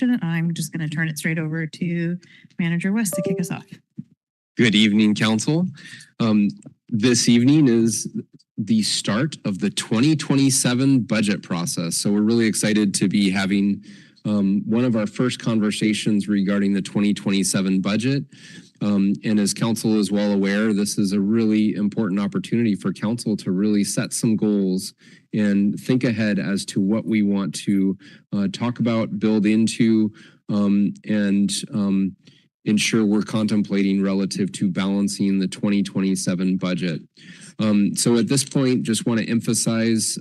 I'm just going to turn it straight over to Manager West to kick us off. Good evening, Council. This evening is the start of the 2027 budget process. So we're really excited to be having one of our first conversations regarding the 2027 budget. And as Council is well aware, this is a really important opportunity for Council to really set some goals and think ahead as to what we want to talk about, build into, and ensure we're contemplating relative to balancing the 2027 budget. So at this point, just want to emphasize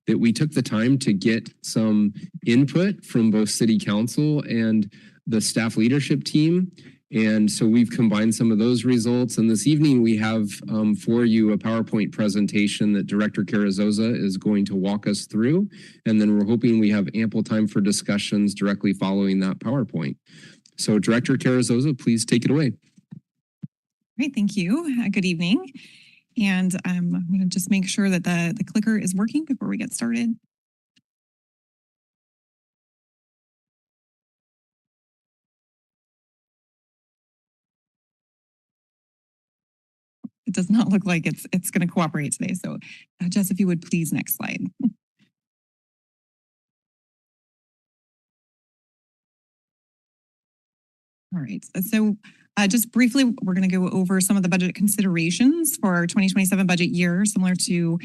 that we took the time to get some input from both City Council and the staff leadership team. And so we've combined some of those results. And this evening we have for you a PowerPoint presentation that Director Carrizosa is going to walk us through. And then we're hoping we have ample time for discussions directly following that PowerPoint. So Director Carrizosa, please take it away. Great, thank you. Good evening. And I'm going to just make sure that the clicker is working before we get started. It does not look like it's going to cooperate today. So Jess, if you would please, next slide. All right, so just briefly, we're going to go over some of the budget considerations for our 2027 budget year, similar to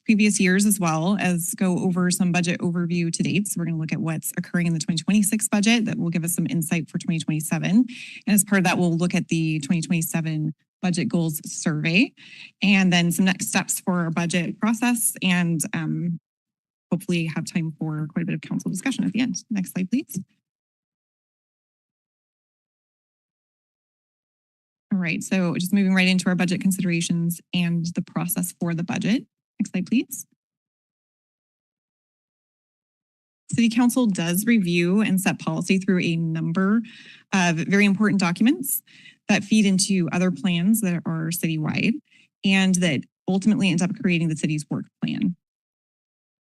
previous years, as well as go over some budget overview to date. So we're going to look at what's occurring in the 2026 budget that will give us some insight for 2027. And as part of that, we'll look at the 2027 budget goals survey, and then some next steps for our budget process, and hopefully have time for quite a bit of council discussion at the end. Next slide, please. All right, so just moving right into our budget considerations and the process for the budget. Next slide, please. City Council does review and set policy through a number of very important documents that feed into other plans that are citywide and that ultimately ends up creating the city's work plan.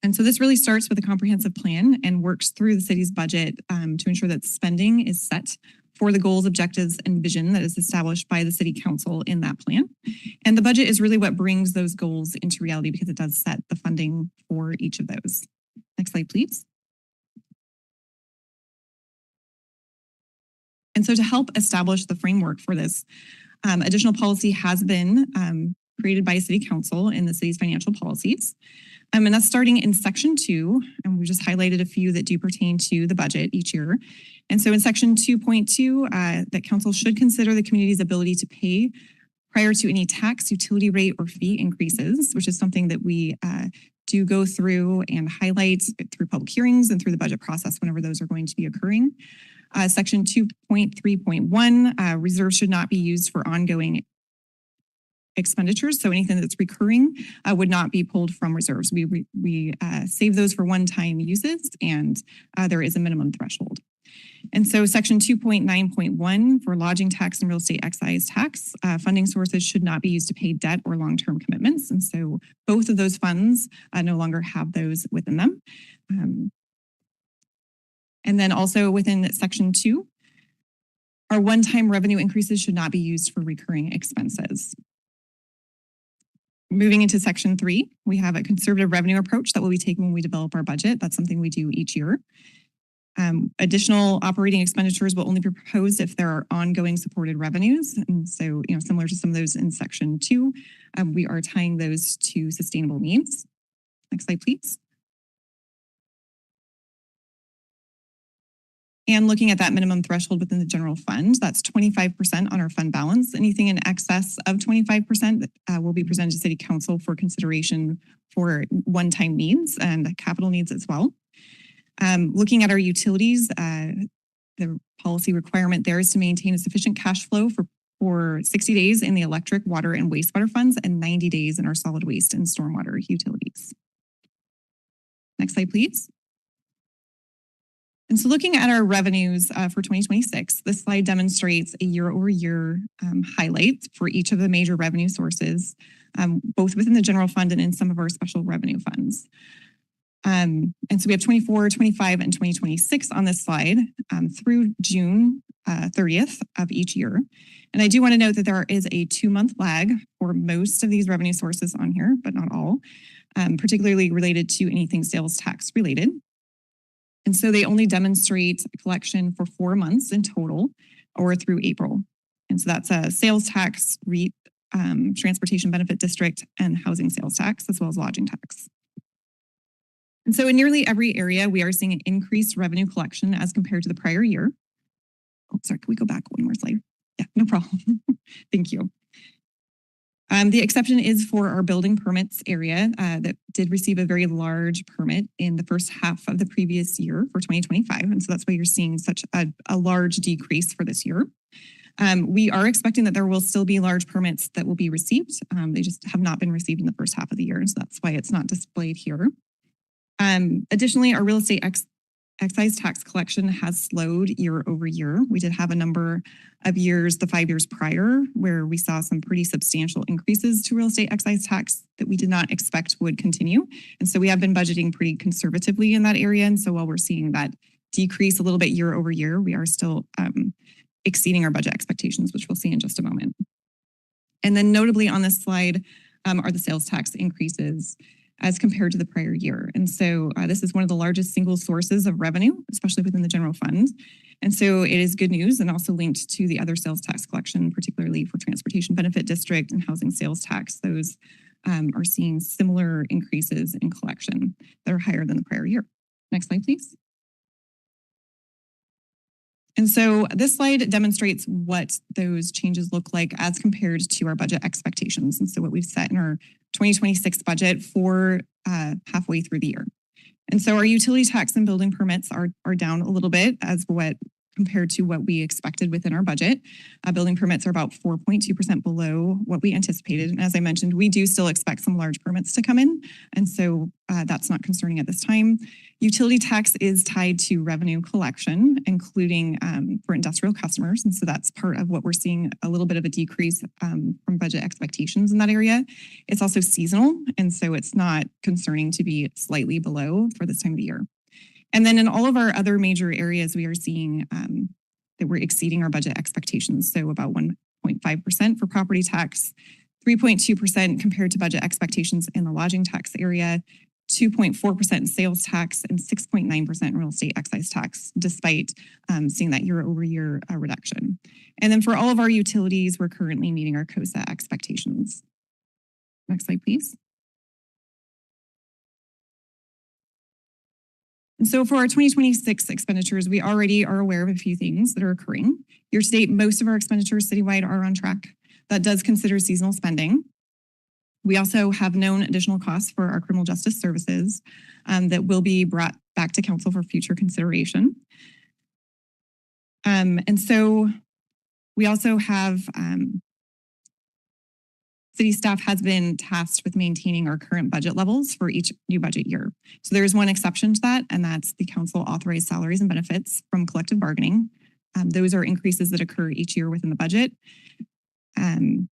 And so this really starts with a comprehensive plan and works through the city's budget to ensure that spending is set for the goals, objectives, and vision that is established by the City Council in that plan. And the budget is really what brings those goals into reality because it does set the funding for each of those. Next slide, please. And so to help establish the framework for this, additional policy has been created by City Council in the city's financial policies. And that's starting in Section 2, and we just highlighted a few that do pertain to the budget each year. And so in Section 2.2, that Council should consider the community's ability to pay prior to any tax, utility rate, or fee increases, which is something that we do go through and highlight through public hearings and through the budget process whenever those are going to be occurring. Section 2.3.1, reserves should not be used for ongoing expenditures. So anything that's recurring would not be pulled from reserves. We save those for one-time uses, and there is a minimum threshold. And so Section 2.9.1 for lodging tax and real estate excise tax, funding sources should not be used to pay debt or long-term commitments. And so both of those funds no longer have those within them. And then also within Section 2, our one-time revenue increases should not be used for recurring expenses. Moving into Section 3, we have a conservative revenue approach that will be taken when we develop our budget. That's something we do each year. Additional operating expenditures will only be proposed if there are ongoing supported revenues. And so, similar to some of those in Section 2, we are tying those to sustainable needs. Next slide, please. And looking at that minimum threshold within the general fund, that's 25% on our fund balance. Anything in excess of 25% will be presented to City Council for consideration for one-time needs and capital needs as well. Looking at our utilities, the policy requirement there is to maintain a sufficient cash flow for 60 days in the electric, water, and wastewater funds and 90 days in our solid waste and stormwater utilities. Next slide, please. And so looking at our revenues for 2026, this slide demonstrates a year-over-year highlight for each of the major revenue sources, both within the general fund and in some of our special revenue funds. And so we have 24, 25, and 2026 on this slide through June 30th of each year. And I do want to note that there is a 2-month lag for most of these revenue sources on here, but not all, particularly related to anything sales tax related. And so they only demonstrate collection for 4 months in total or through April. And so that's a sales tax, REAP, transportation benefit district, and housing sales tax, as well as lodging tax. And so in nearly every area, we are seeing an increased revenue collection as compared to the prior year. Oh, sorry, can we go back one more slide? Yeah, no problem. Thank you. The exception is for our building permits area that did receive a very large permit in the first half of the previous year for 2025. And so that's why you're seeing such a large decrease for this year. We are expecting that there will still be large permits that will be received. They just have not been received in the first half of the year. So that's why it's not displayed here. Additionally, our real estate excise tax collection has slowed year over year. We did have a number of years, the 5 years prior, where we saw some pretty substantial increases to real estate excise tax that we did not expect would continue. And so we have been budgeting pretty conservatively in that area. And so while we're seeing that decrease a little bit year over year, we are still exceeding our budget expectations, which we'll see in just a moment. And then notably on this slide are the sales tax increases as compared to the prior year. And so this is one of the largest single sources of revenue, especially within the general fund. And so it is good news and also linked to the other sales tax collection, particularly for transportation benefit district and housing sales tax. Those are seeing similar increases in collection that are higher than the prior year. Next slide, please. And so this slide demonstrates what those changes look like as compared to our budget expectations. And so what we've set in our 2026 budget for halfway through the year. And so our utility tax and building permits are down a little bit as what compared to what we expected within our budget. Building permits are about 4.2% below what we anticipated. And as I mentioned, we do still expect some large permits to come in. And so that's not concerning at this time. Utility tax is tied to revenue collection, including for industrial customers. And so that's part of what we're seeing a little bit of a decrease from budget expectations in that area. It's also seasonal. And so it's not concerning to be slightly below for this time of the year. And then in all of our other major areas, we are seeing that we're exceeding our budget expectations. So about 1.5% for property tax, 3.2% compared to budget expectations in the lodging tax area, 2.4% in sales tax, and 6.9% in real estate excise tax, despite seeing that year over year reduction. And then for all of our utilities, we're currently meeting our COSA expectations. Next slide, please. And so for our 2026 expenditures, we already are aware of a few things that are occurring. Year to date, most of our expenditures citywide are on track. That does consider seasonal spending. We also have known additional costs for our criminal justice services that will be brought back to council for future consideration. And so we also have city staff has been tasked with maintaining our current budget levels for each new budget year. So there is one exception to that, and that's the council authorized salaries and benefits from collective bargaining. Those are increases that occur each year within the budget. And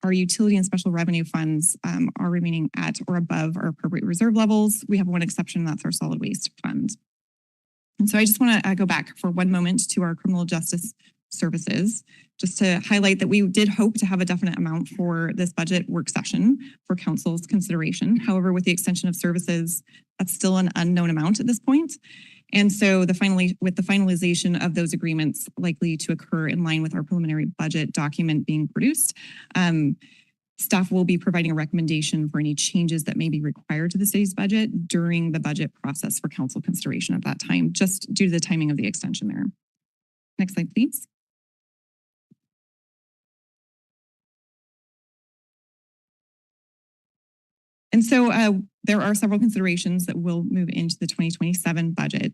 our utility and special revenue funds are remaining at or above our appropriate reserve levels. We have one exception, and that's our solid waste fund. And so I just want to go back for one moment to our criminal justice services, just to highlight that we did hope to have a definite amount for this budget work session for council's consideration. However, with the extension of services, that's still an unknown amount at this point. And so with the finalization of those agreements likely to occur in line with our preliminary budget document being produced, staff will be providing a recommendation for any changes that may be required to the city's budget during the budget process for council consideration at that time, just due to the timing of the extension there. Next slide, please. And so there are several considerations that will move into the 2027 budget.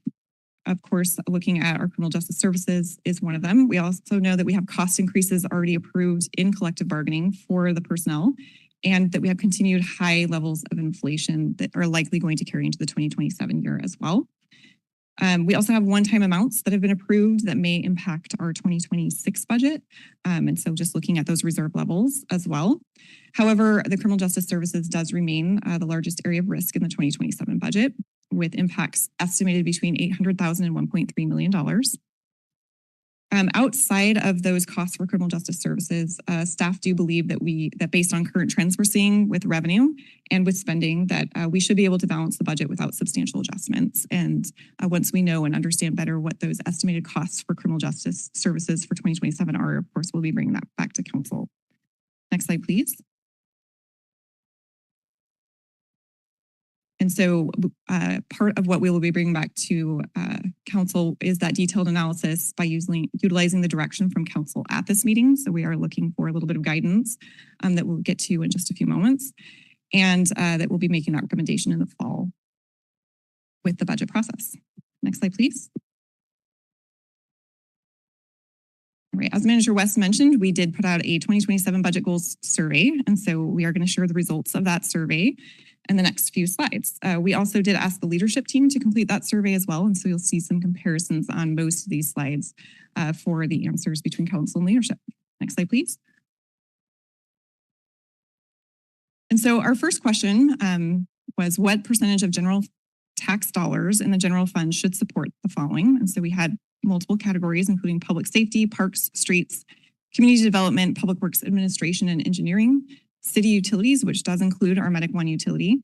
Of course, looking at our criminal justice services is one of them. We also know that we have cost increases already approved in collective bargaining for the personnel, and that we have continued high levels of inflation that are likely going to carry into the 2027 year as well. We also have one-time amounts that have been approved that may impact our 2026 budget. And so just looking at those reserve levels as well. However, the criminal justice services does remain the largest area of risk in the 2027 budget, with impacts estimated between $800,000 and $1.3 million. Outside of those costs for criminal justice services, staff do believe that based on current trends we're seeing with revenue and with spending, that we should be able to balance the budget without substantial adjustments. And once we know and understand better what those estimated costs for criminal justice services for 2027 are, of course, we'll be bringing that back to council. Next slide, please. And so part of what we will be bringing back to council is that detailed analysis by utilizing the direction from council at this meeting. So we are looking for a little bit of guidance that we'll get to in just a few moments, and that we'll be making that recommendation in the fall with the budget process. Next slide, please. All right, as Manager West mentioned, we did put out a 2027 budget goals survey, and so we are going to share the results of that survey in the next few slides. We also did ask the leadership team to complete that survey as well, and so you'll see some comparisons on most of these slides for the answers between council and leadership. Next slide, please. And so our first question was, what percentage of general tax dollars in the general fund should support the following? And so we had multiple categories, including public safety, parks, streets, community development, public works administration and engineering, city utilities, which does include our Medic One utility,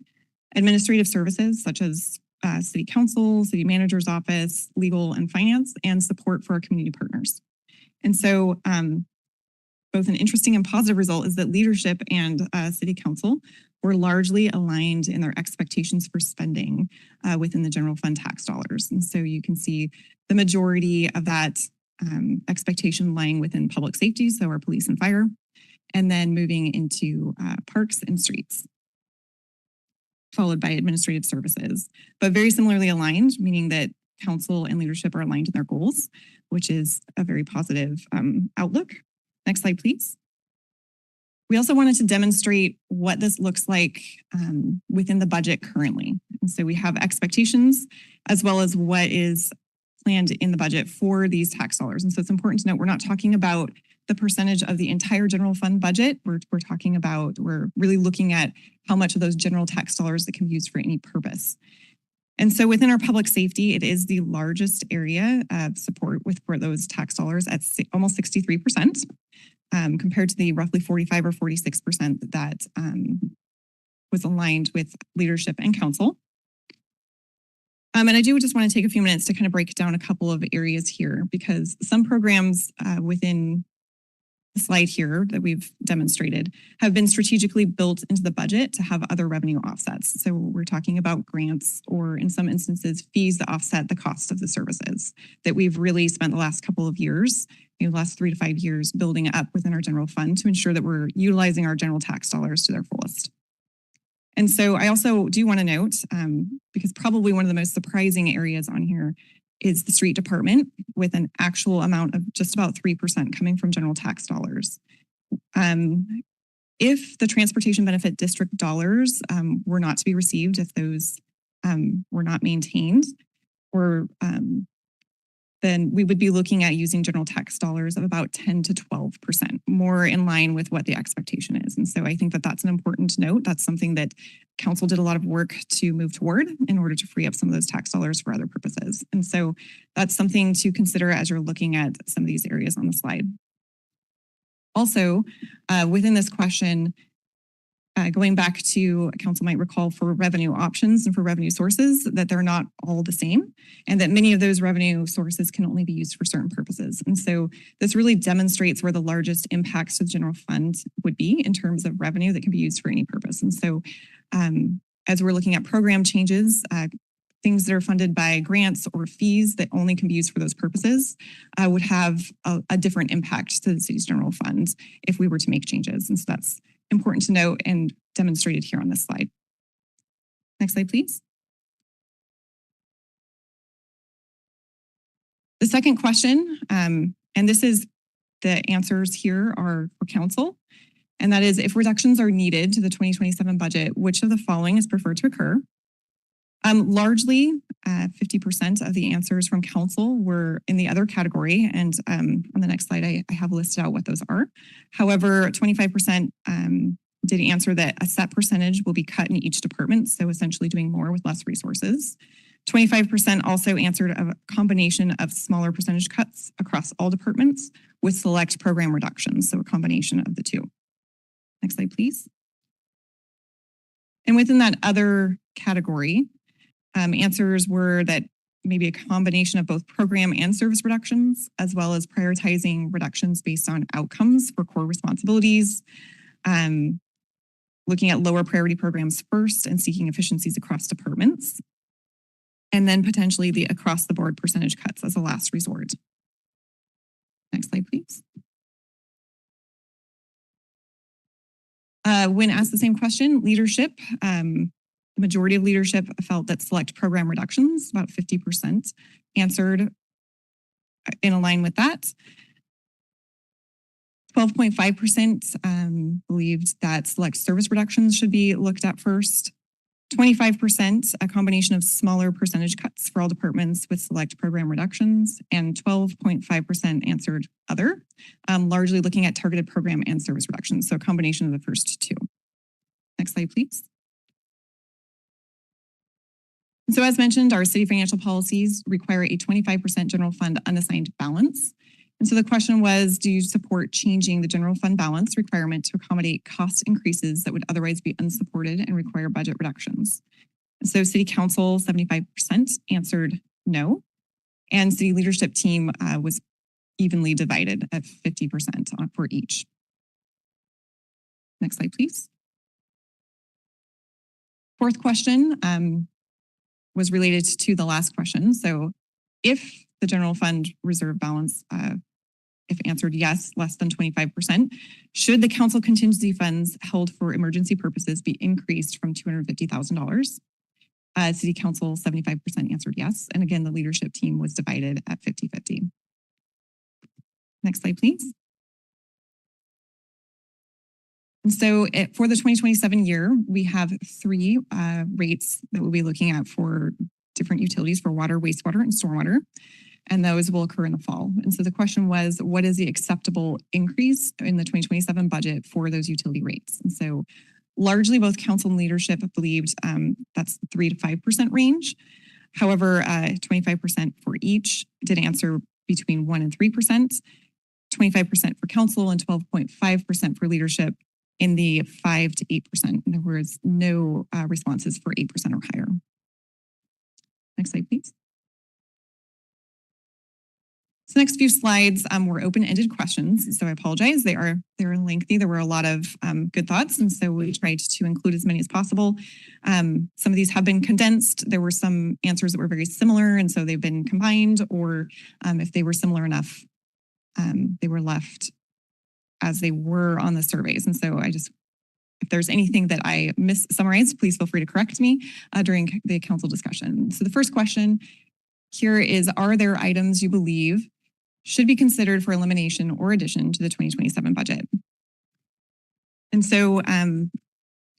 administrative services such as city council, city manager's office, legal and finance, and support for our community partners. And so both an interesting and positive result is that leadership and city council were largely aligned in their expectations for spending within the general fund tax dollars. And so you can see the majority of that expectation lying within public safety, so our police and fire, and then moving into parks and streets, followed by administrative services, but very similarly aligned, meaning that council and leadership are aligned in their goals, which is a very positive outlook. Next slide, please. We also wanted to demonstrate what this looks like within the budget currently. And so we have expectations as well as what is planned in the budget for these tax dollars. And so it's important to note we're not talking about the percentage of the entire general fund budget. We're really looking at how much of those general tax dollars that can be used for any purpose. And so within our public safety, it is the largest area of support for those tax dollars at almost 63%, compared to the roughly 45 or 46% that was aligned with leadership and council. And I do just want to take a few minutes to kind of break down a couple of areas here, because some programs within the slide here that we've demonstrated have been strategically built into the budget to have other revenue offsets. So we're talking about grants, or in some instances, fees that offset the cost of the services that we've really spent the last couple of years, the last 3 to 5 years, building up within our general fund to ensure that we're utilizing our general tax dollars to their fullest. And so I also do want to note, because probably one of the most surprising areas on here is the street department, with an actual amount of just about 3% coming from general tax dollars. If the transportation benefit district dollars were not to be received, if those were not maintained, or then we would be looking at using general tax dollars of about 10 to 12%, more in line with what the expectation is. And so I think that that's an important note. That's something that council did a lot of work to move toward in order to free up some of those tax dollars for other purposes. And so that's something to consider as you're looking at some of these areas on the slide. Also, within this question, going back to, council might recall, for revenue options and for revenue sources, that they're not all the same, and that many of those revenue sources can only be used for certain purposes. And so this really demonstrates where the largest impacts to the general fund would be in terms of revenue that can be used for any purpose. And so as we're looking at program changes, things that are funded by grants or fees that only can be used for those purposes would have a different impact to the city's general fund if we were to make changes. And so that's important to note and demonstrated here on this slide. Next slide, please. The second question, and this is the answers here are for council, and that is, if reductions are needed to the 2027 budget, which of the following is preferred to occur? Largely, 50% of the answers from council were in the other category. And on the next slide, I have listed out what those are. However, 25% did answer that a set percentage will be cut in each department. So essentially doing more with less resources. 25% also answered a combination of smaller percentage cuts across all departments with select program reductions. So a combination of the two. Next slide, please. And within that other category, answers were that maybe a combination of both program and service reductions, as well as prioritizing reductions based on outcomes for core responsibilities, looking at lower priority programs first and seeking efficiencies across departments, and then potentially the across the board percentage cuts as a last resort. Next slide, please. When asked the same question, leadership, the majority of leadership felt that select program reductions, about 50%, answered in line with that. 12.5% believed that select service reductions should be looked at first. 25%, a combination of smaller percentage cuts for all departments with select program reductions, and 12.5% answered other, largely looking at targeted program and service reductions. So a combination of the first two. Next slide, please. So as mentioned, our city financial policies require a 25% general fund unassigned balance. And so the question was, do you support changing the general fund balance requirement to accommodate cost increases that would otherwise be unsupported and require budget reductions? And so City Council, 75% answered no. And City Leadership Team was evenly divided at 50% for each. Next slide, please. Fourth question was related to the last question. So if the general fund reserve balance, if answered yes, less than 25%, should the council contingency funds held for emergency purposes be increased from $250,000? City Council, 75% answered yes. And again, the leadership team was divided at 50-50. Next slide, please. And so for the 2027 year, we have three rates that we'll be looking at for different utilities for water, wastewater, and stormwater. And those will occur in the fall. And so the question was, what is the acceptable increase in the 2027 budget for those utility rates? And so largely both council and leadership believed that's 3 to 5% range. However, 25% for each did answer between 1 and 3%, 25% for council and 12.5% for leadership in the 5 to 8%. And there was no responses for 8% or higher. Next slide, please. So next few slides were open-ended questions. So I apologize. They are lengthy. There were a lot of good thoughts. And so we tried to include as many as possible. Some of these have been condensed. There were some answers that were very similar. And so they've been combined, or if they were similar enough, they were left as they were on the surveys. And so if there's anything that I summarized, please feel free to correct me during the council discussion. So the first question here is, are there items you believe should be considered for elimination or addition to the 2027 budget? And so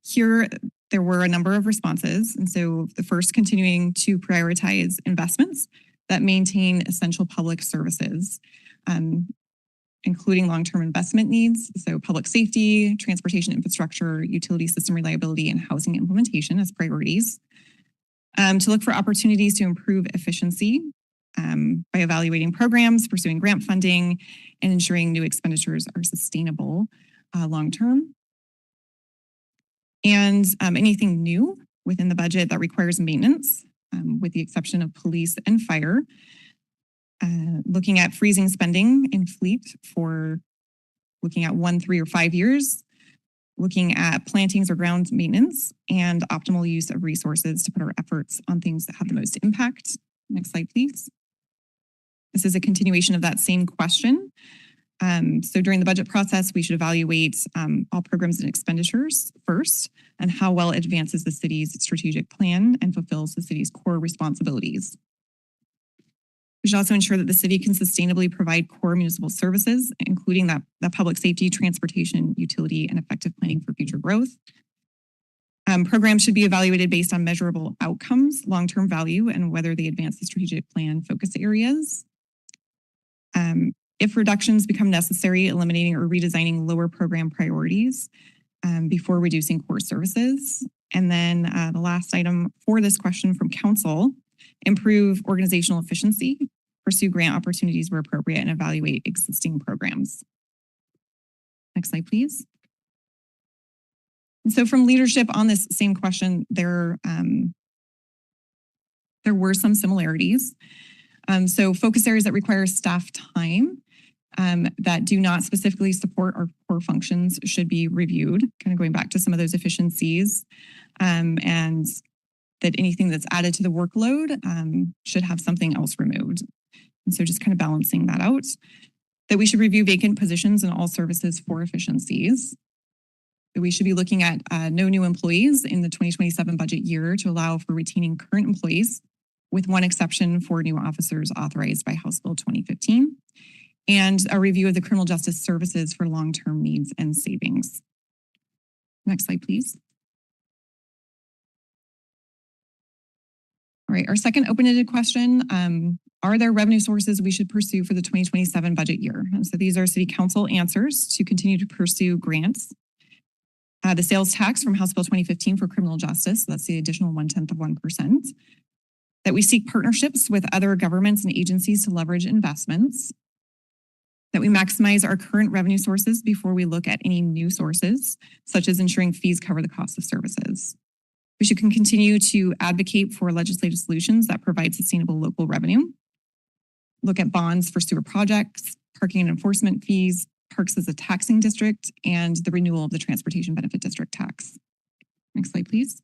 here there were a number of responses. And so the first, continuing to prioritize investments that maintain essential public services, including long-term investment needs, so public safety, transportation infrastructure, utility system reliability, and housing implementation as priorities. To look for opportunities to improve efficiency by evaluating programs, pursuing grant funding, and ensuring new expenditures are sustainable long-term. And anything new within the budget that requires maintenance, with the exception of police and fire. Looking at freezing spending in fleet for looking at 1, 3, or 5 years, looking at plantings or ground maintenance, and optimal use of resources to put our efforts on things that have the most impact. Next slide, please. This is a continuation of that same question. So during the budget process, we should evaluate all programs and expenditures first, and how well it advances the city's strategic plan and fulfills the city's core responsibilities. We should also ensure that the city can sustainably provide core municipal services, including that public safety, transportation, utility, and effective planning for future growth. Programs should be evaluated based on measurable outcomes, long-term value, and whether they advance the strategic plan focus areas. If reductions become necessary, eliminating or redesigning lower program priorities before reducing core services. And then the last item for this question from council, improve organizational efficiency, pursue grant opportunities where appropriate, and evaluate existing programs. Next slide, please. And so from leadership on this same question, there were some similarities. So focus areas that require staff time that do not specifically support our core functions should be reviewed, kind of going back to some of those efficiencies, and that anything that's added to the workload should have something else removed. And so just kind of balancing that out. That we should review vacant positions in all services for efficiencies. That we should be looking at no new employees in the 2027 budget year to allow for retaining current employees, with one exception for new officers authorized by House Bill 2015, and a review of the criminal justice services for long-term needs and savings. Next slide, please. All right, our second open-ended question, are there revenue sources we should pursue for the 2027 budget year? And so these are City Council answers to continue to pursue grants. The sales tax from House Bill 2015 for criminal justice, that's the additional 0.1%. That we seek partnerships with other governments and agencies to leverage investments. That we maximize our current revenue sources before we look at any new sources, such as ensuring fees cover the cost of services. We should continue to advocate for legislative solutions that provide sustainable local revenue. Look at bonds for sewer projects, parking and enforcement fees, parks as a taxing district, and the renewal of the transportation benefit district tax. Next slide, please.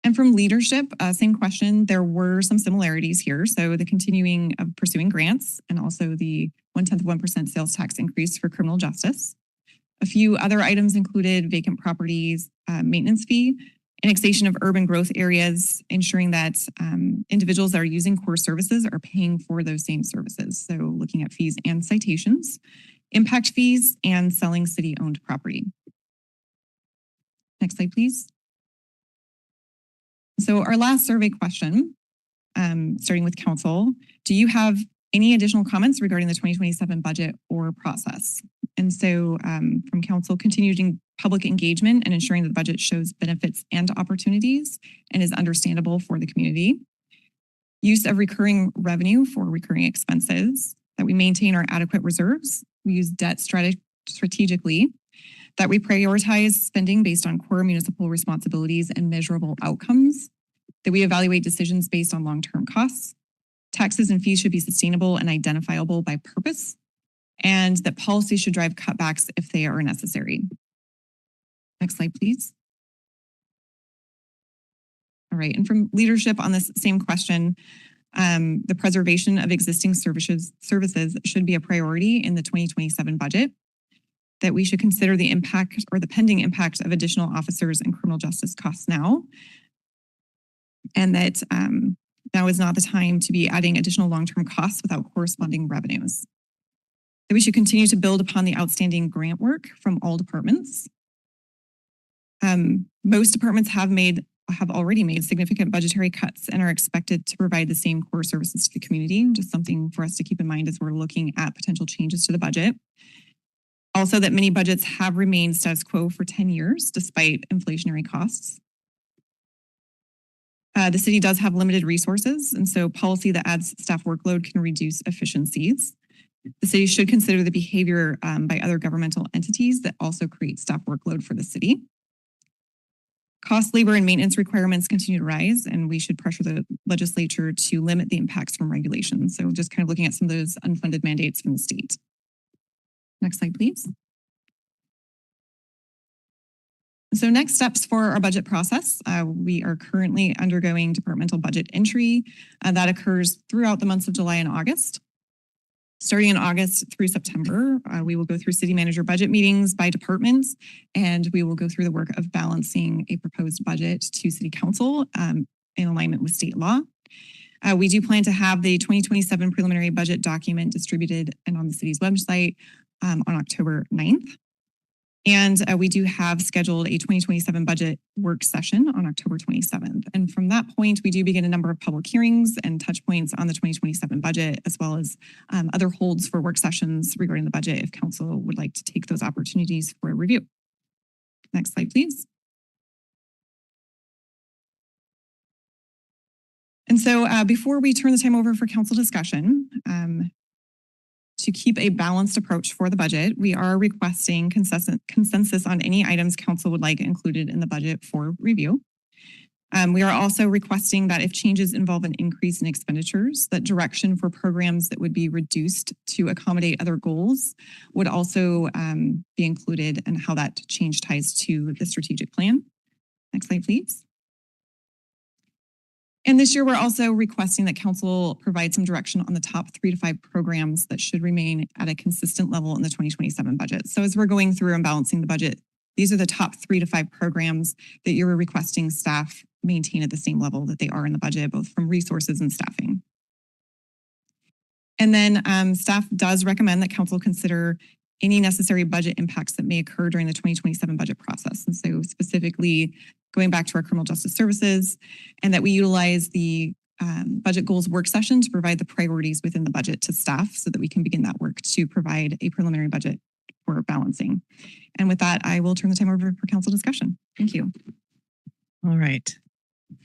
And from leadership, same question, there were some similarities here. So the continuing of pursuing grants and also the 0.1% sales tax increase for criminal justice. A few other items included vacant properties, maintenance fee, annexation of urban growth areas, ensuring that individuals that are using core services are paying for those same services. So looking at fees and citations, impact fees, and selling city-owned property. Next slide, please. So our last survey question, starting with council, do you have any additional comments regarding the 2027 budget or process? And so from council, continuing public engagement and ensuring that the budget shows benefits and opportunities and is understandable for the community. Use of recurring revenue for recurring expenses, that we maintain our adequate reserves. We use debt strategically, that we prioritize spending based on core municipal responsibilities and measurable outcomes, that we evaluate decisions based on long-term costs. Taxes and fees should be sustainable and identifiable by purpose, and that policy should drive cutbacks if they are necessary. Next slide, please. All right, and from leadership on this same question, the preservation of existing services should be a priority in the 2027 budget, that we should consider the impact or the pending impact of additional officers and criminal justice costs now, and that now is not the time to be adding additional long-term costs without corresponding revenues. That we should continue to build upon the outstanding grant work from all departments. Most departments have already made significant budgetary cuts and are expected to provide the same core services to the community. Just something for us to keep in mind as we're looking at potential changes to the budget. Also, that many budgets have remained status quo for 10 years despite inflationary costs. The city does have limited resources, and so policy that adds staff workload can reduce efficiencies. The city should consider the behavior by other governmental entities that also create staff workload for the city. Cost, labor, and maintenance requirements continue to rise, and we should pressure the legislature to limit the impacts from regulations. So just kind of looking at some of those unfunded mandates from the state. Next slide, please. So next steps for our budget process. We are currently undergoing departmental budget entry. That occurs throughout the months of July and August. Starting in August through September, we will go through city manager budget meetings by departments, and we will go through the work of balancing a proposed budget to city council in alignment with state law. We do plan to have the 2027 preliminary budget document distributed and on the city's website on October 9th. And we do have scheduled a 2027 budget work session on October 27th. And from that point, we do begin a number of public hearings and touch points on the 2027 budget, as well as other holds for work sessions regarding the budget if council would like to take those opportunities for a review. Next slide, please. And so before we turn the time over for council discussion, to keep a balanced approach for the budget, we are requesting consensus on any items council would like included in the budget for review. We are also requesting that if changes involve an increase in expenditures, that direction for programs that would be reduced to accommodate other goals would also be included, and how that change ties to the strategic plan. Next slide, please. And this year, we're also requesting that council provide some direction on the top 3 to 5 programs that should remain at a consistent level in the 2027 budget. So as we're going through and balancing the budget, these are the top 3 to 5 programs that you're requesting staff maintain at the same level that they are in the budget, both from resources and staffing. And then staff does recommend that council consider any necessary budget impacts that may occur during the 2027 budget process. And so specifically going back to our criminal justice services, and that we utilize the budget goals work session to provide the priorities within the budget to staff so that we can begin that work to provide a preliminary budget for balancing. And with that, I will turn the time over for council discussion. Thank you. All right.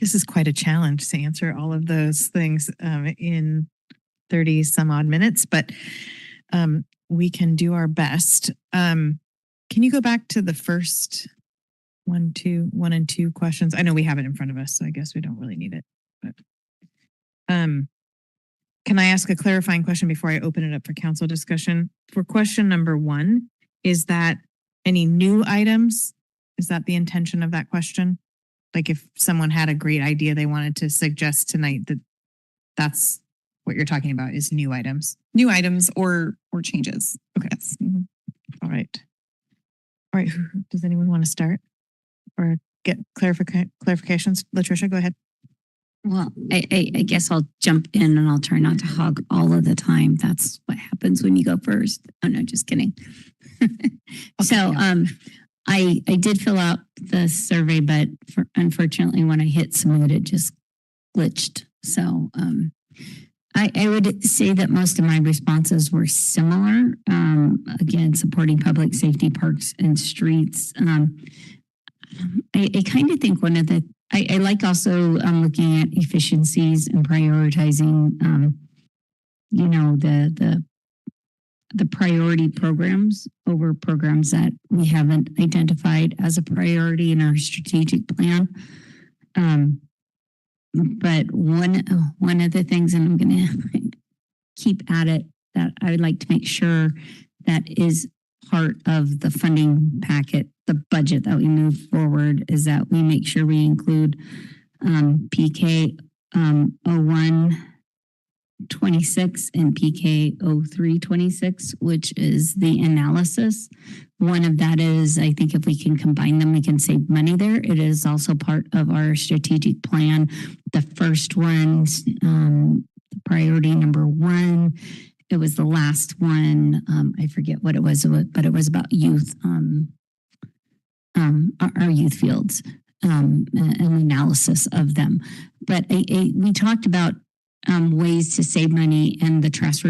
This is quite a challenge to answer all of those things in 30 some odd minutes, but we can do our best. Can you go back to the first one and two questions? I know we have it in front of us, so I guess we don't really need it. But can I ask a clarifying question before I open it up for council discussion? For question number 1, is that any new items? Is that the intention of that question? Like if someone had a great idea they wanted to suggest tonight, that's what you're talking about is new items? New items or changes. Okay. Yes. Mm-hmm. All right. Does anyone want to start or get clarifications? Latricia, go ahead. Well, I guess I'll jump in and I'll try not to hog all of the time. That's what happens when you go first. Oh no, just kidding. So I did fill out the survey, but unfortunately when I hit submit, it just glitched. So I would say that most of my responses were similar. Again, supporting public safety, parks and streets. I kind of think one of the, I like also looking at efficiencies and prioritizing, the priority programs over programs that we haven't identified as a priority in our strategic plan. But one of the things, and I'm going to keep at it, that I would like to make sure that is part of the funding packet, the budget that we move forward, is that we make sure we include PK 0126 and PK 0326, which is the analysis. One of that is, I think if we can combine them, we can save money there. It is also part of our strategic plan. The first one's priority number 1. It was the last one. I forget what it was, but it was about youth, our youth fields, an analysis of them. But we talked about ways to save money and the trash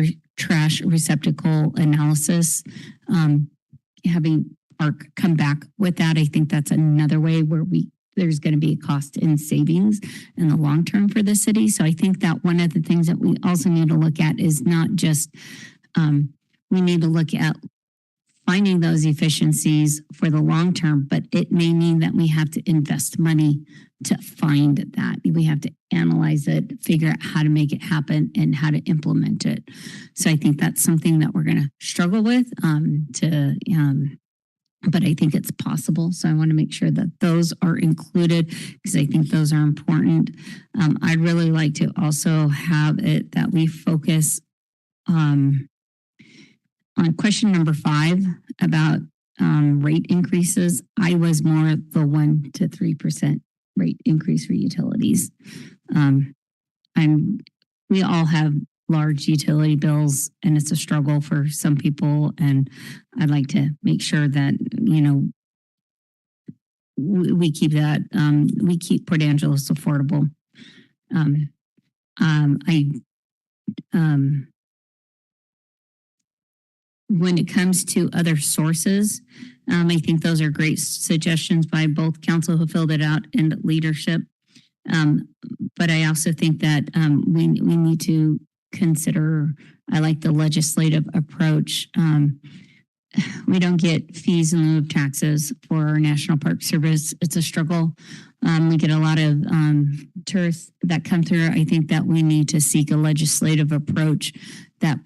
receptacle analysis. Having ARC come back with that, I think that's another way where there's going to be a cost in savings in the long term for the city. So I think that one of the things that we also need to look at is not just, we need to look at finding those efficiencies for the long term, but it may mean that we have to invest money to find that. We have to analyze it, figure out how to make it happen and how to implement it. So I think that's something that we're going to struggle with but I think it's possible. So I want to make sure that those are included because I think those are important. I'd really like to also have it that we focus on question number 5 about rate increases. I was more the 1 to 3% rate increase for utilities. We all have large utility bills, and it's a struggle for some people. And I'd like to make sure that, we keep that, we keep Port Angeles affordable. When it comes to other sources, I think those are great suggestions by both council who filled it out and leadership. But I also think that we need to consider, I like the legislative approach. We don't get fees in lieu of taxes for our National Park Service. It's a struggle. We get a lot of tourists that come through. I think that we need to seek a legislative approach that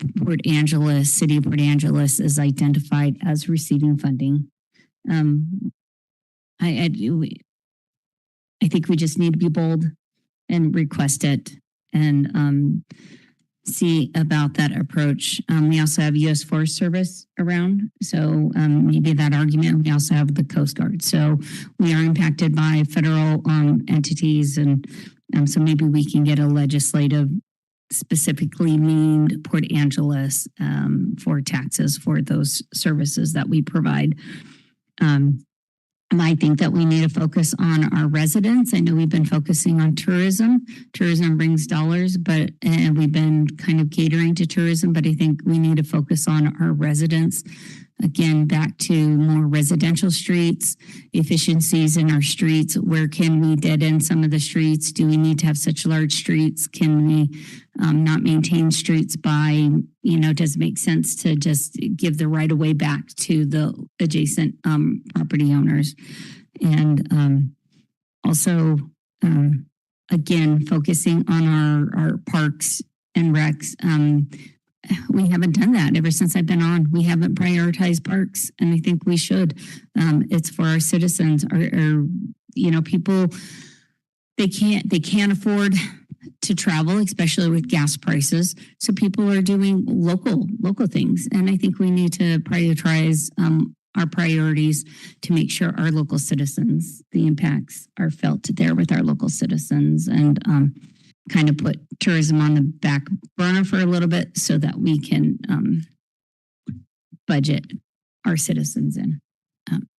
City of Port Angeles is identified as receiving funding. I think we just need to be bold and request it and see about that approach. We also have U.S. Forest Service around, so maybe that argument. We also have the Coast Guard, so we are impacted by federal entities, and so maybe we can get a legislative specifically named Port Angeles for taxes for those services that we provide. I think that we need to focus on our residents. I know we've been focusing on tourism. Tourism brings dollars, and we've been kind of catering to tourism, but I think we need to focus on our residents. Again, back to more residential streets, efficiencies in our streets. Where can we dead end some of the streets? Do we need to have such large streets? Can we not maintain streets by, does it make sense to just give the right of way back to the adjacent property owners? And also, again, focusing on our parks and recs. We haven't done that ever since I've been on. We haven't prioritized parks, and I think we should. It's for our citizens. People, they can't afford to travel, especially with gas prices. So people are doing local things, and I think we need to prioritize our priorities to make sure our local citizens, the impacts are felt there with our local citizens, and kind of put tourism on the back burner for a little bit so that we can budget our citizens in.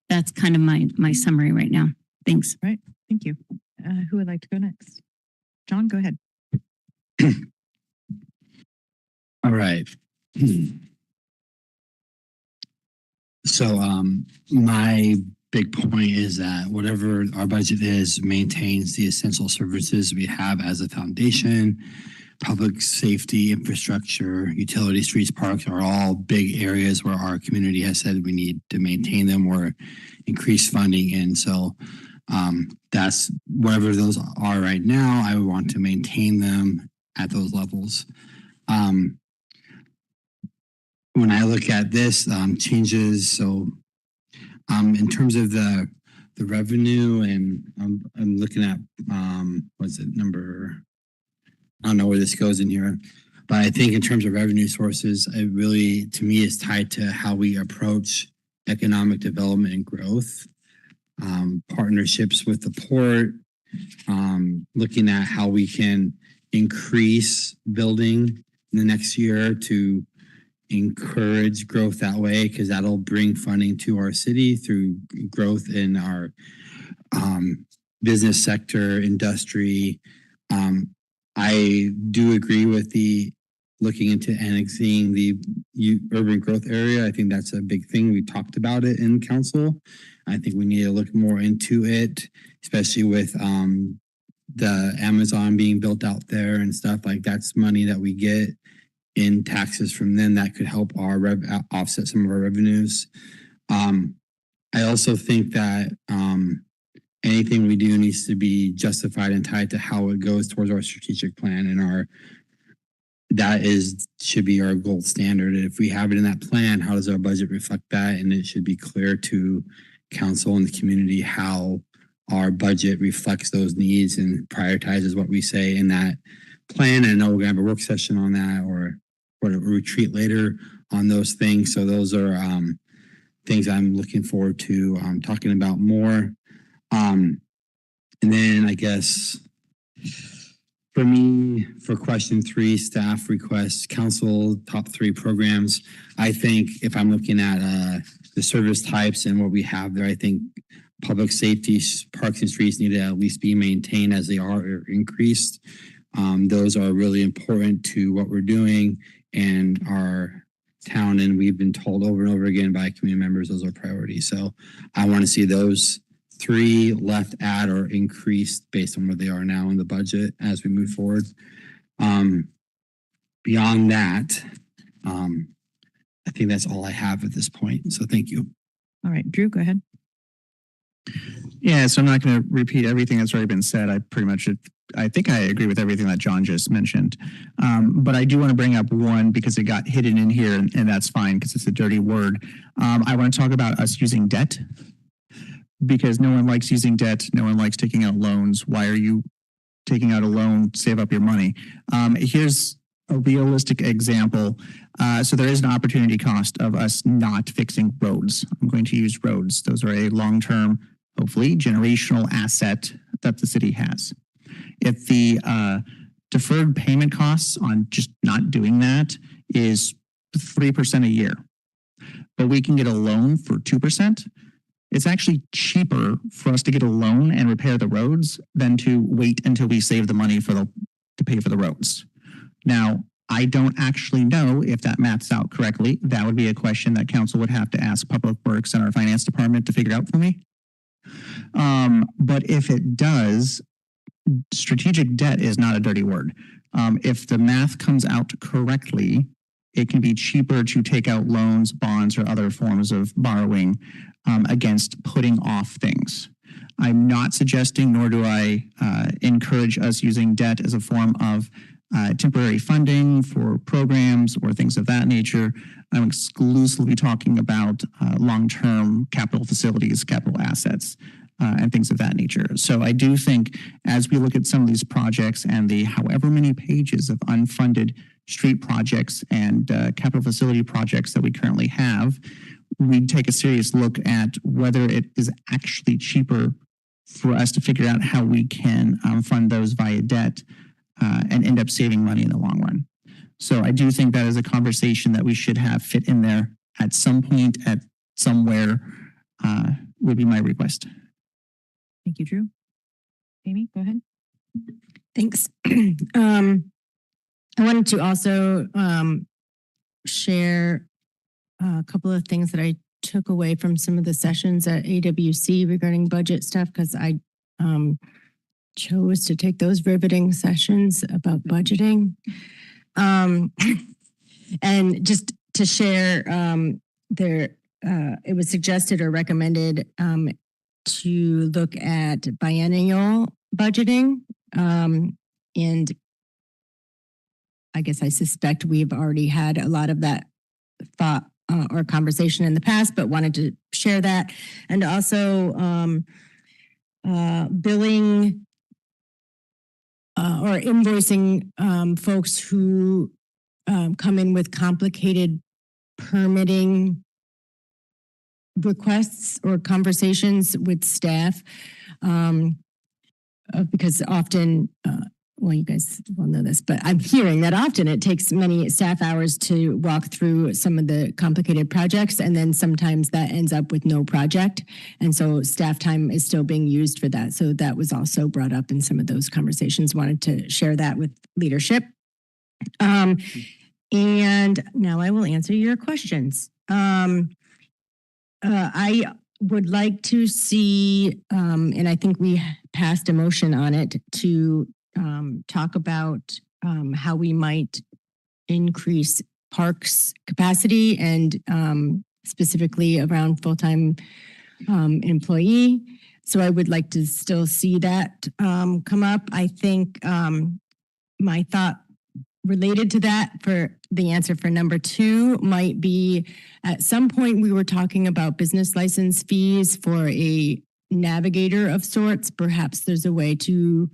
That's kind of my summary right now. Thanks. Right. Thank you. Who would like to go next? John, go ahead. All right. So my big point is that whatever our budget is maintains the essential services we have as a foundation. Public safety, infrastructure, utility, streets, parks are all big areas where our community has said we need to maintain them or increase funding in. So that's wherever those are right now, I would want to maintain them at those levels. When I look at this changes, so in terms of the revenue, and I'm looking at what's it number? I don't know where this goes in here, but I think in terms of revenue sources, it really to me is tied to how we approach economic development and growth, partnerships with the port, looking at how we can increase building in the next year to encourage growth that way, because that'll bring funding to our city through growth in our business sector, industry. I do agree with the looking into annexing the urban growth area. I think that's a big thing. We talked about it in council. I think we need to look more into it, especially with the Amazon being built out there and stuff. Like that's money that we get in taxes from them that could help our offset some of our revenues. I also think that anything we do needs to be justified and tied to how it goes towards our strategic plan, and should be our gold standard. And if we have it in that plan, how does our budget reflect that? And it should be clear to council and the community how our budget reflects those needs and prioritizes what we say in that plan. And I know we're gonna have a work session on that or a retreat later on those things. So those are things I'm looking forward to talking about more. And then I guess For me, for question 3, staff requests, council top 3 programs. I think if I'm looking at the service types and what we have there, I think public safety, parks and streets need to at least be maintained as they are or increased. Those are really important to what we're doing and our town. And we've been told over and over again by community members, those are priorities. So I want to see those 3 left at or increased based on where they are now in the budget as we move forward. Beyond that, I think that's all I have at this point. So thank you. All right, Drew, go ahead. Yeah, so I'm not going to repeat everything that's already been said. I think I agree with everything that John just mentioned. But I do want to bring up one because it got hidden in here, and that's fine because it's a dirty word. I want to talk about us using debt because no one likes using debt. No one likes taking out loans. Why are you taking out a loan? Save up your money. Here's a realistic example. So there is an opportunity cost of us not fixing roads. I'm going to use roads. Those are a long-term, hopefully generational asset that the city has. If the deferred payment costs on just not doing that is 3% a year, but we can get a loan for 2%, it's actually cheaper for us to get a loan and repair the roads than to wait until we save the money to pay for the roads. Now, I don't actually know if that maths out correctly. That would be a question that council would have to ask Public Works and our finance department to figure out for me. But if it does, strategic debt is not a dirty word. If the math comes out correctly, it can be cheaper to take out loans, bonds, or other forms of borrowing against putting off things. I'm not suggesting, nor do I encourage us using debt as a form of temporary funding for programs or things of that nature. I'm exclusively talking about long-term capital facilities, capital assets, and things of that nature. So I do think as we look at some of these projects and the however many pages of unfunded street projects and capital facility projects that we currently have, we'd take a serious look at whether it is actually cheaper for us to figure out how we can fund those via debt and end up saving money in the long run. So I do think that is a conversation that we should have fit in there at some point, at somewhere, would be my request. Thank you, Drew. Amy, go ahead. Thanks. I wanted to also share a couple of things that I took away from some of the sessions at AWC regarding budget stuff, because I chose to take those riveting sessions about budgeting. And just to share, it was suggested or recommended to look at biennial budgeting. And I guess I suspect we've already had a lot of that thought or conversation in the past, but wanted to share that. And also billing or invoicing folks who come in with complicated permitting requests or conversations with staff, because often, well, you guys will know this, but I'm hearing that often it takes many staff hours to walk through some of the complicated projects, and then sometimes that ends up with no project. And so staff time is still being used for that. So that was also brought up in some of those conversations. Wanted to share that with leadership. And now I will answer your questions. I would like to see, and I think we passed a motion on it, to talk about how we might increase parks capacity and specifically around full-time employee. So I would like to still see that come up. I think my thought related to that for the answer for number 2 might be, at some point we were talking about business license fees for a navigator of sorts. Perhaps there's a way to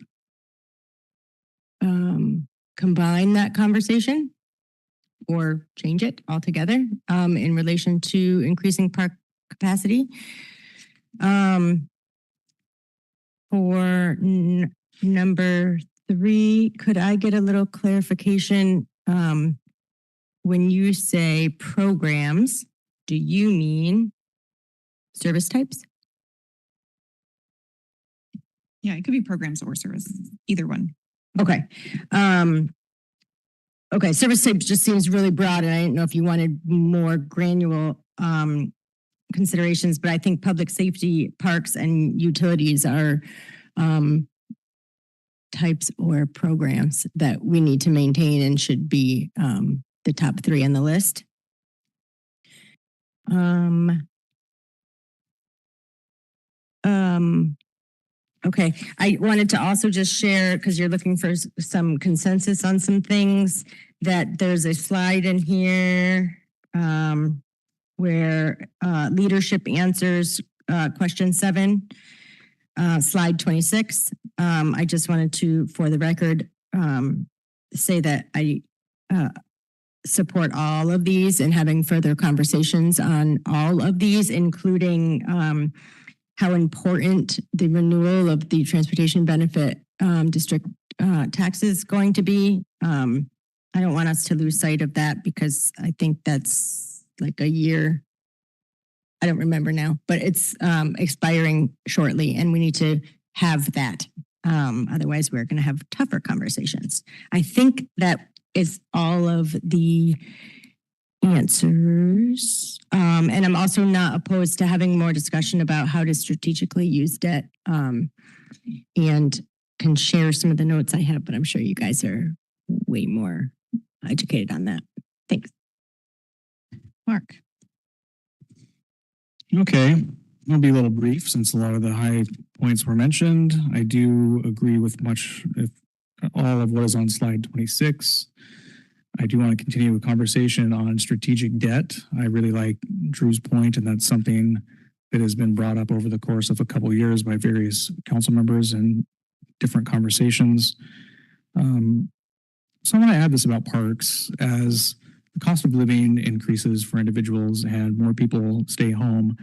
combine that conversation or change it altogether in relation to increasing park capacity. For number 3, could I get a little clarification? When you say programs, do you mean service types? Yeah, it could be programs or services, either one. Okay. Okay, service types just seems really broad, and I didn't know if you wanted more granular considerations, but I think public safety, parks, and utilities are types or programs that we need to maintain and should be the top 3 on the list. Okay, I wanted to also just share, because you're looking for some consensus on some things, that there's a slide in here where leadership answers question 7, slide 26. I just wanted to, for the record, say that I support all of these and having further conversations on all of these, including how important the renewal of the transportation benefit district tax is going to be. I don't want us to lose sight of that, because I think that's like a year. I don't remember now, but it's expiring shortly, and we need to have that. Otherwise, we're going to have tougher conversations. I think that is all of the answers. And I'm also not opposed to having more discussion about how to strategically use debt, and can share some of the notes I have, but I'm sure you guys are way more educated on that. Thanks. Mark. Okay, I'll be a little brief since a lot of the high points were mentioned. I do agree with much, if all of what is on slide 26. I do want to continue a conversation on strategic debt. I really like Drew's point, and that's something that has been brought up over the course of a couple of years by various council members and different conversations. So I want to add this about parks. As the cost of living increases for individuals and more people stay home,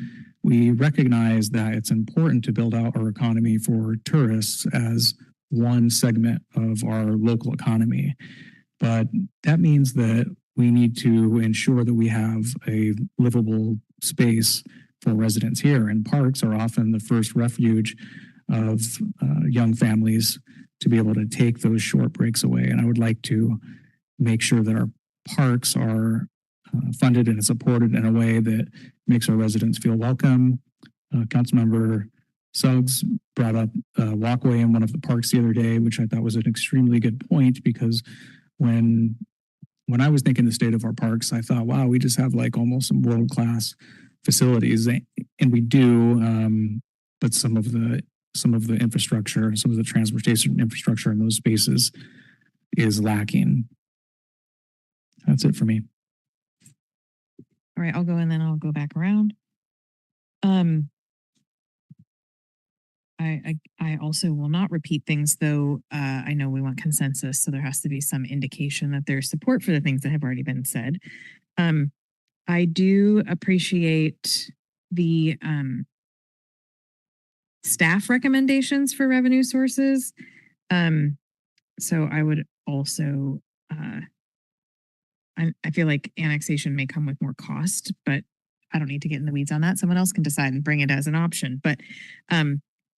we recognize that it's important to build out our economy for tourists as one segment of our local economy. But that means that we need to ensure that we have a livable space for residents here. And parks are often the first refuge of young families to be able to take those short breaks away. And I would like to make sure that our parks are funded and supported in a way that makes our residents feel welcome. Councilmember Suggs brought up a walkway in one of the parks the other day, which I thought was an extremely good point, because when I was thinking the state of our parks, I thought, wow, we just have like almost some world-class facilities, and we do, but some of the infrastructure, some of the transportation infrastructure in those spaces is lacking. That's it for me. All right, I'll go and then I'll go back around. I also will not repeat things, though. I know we want consensus, so there has to be some indication that there's support for the things that have already been said. I do appreciate the staff recommendations for revenue sources. So I would also, I feel like annexation may come with more cost, but I don't need to get in the weeds on that. Someone else can decide and bring it as an option. But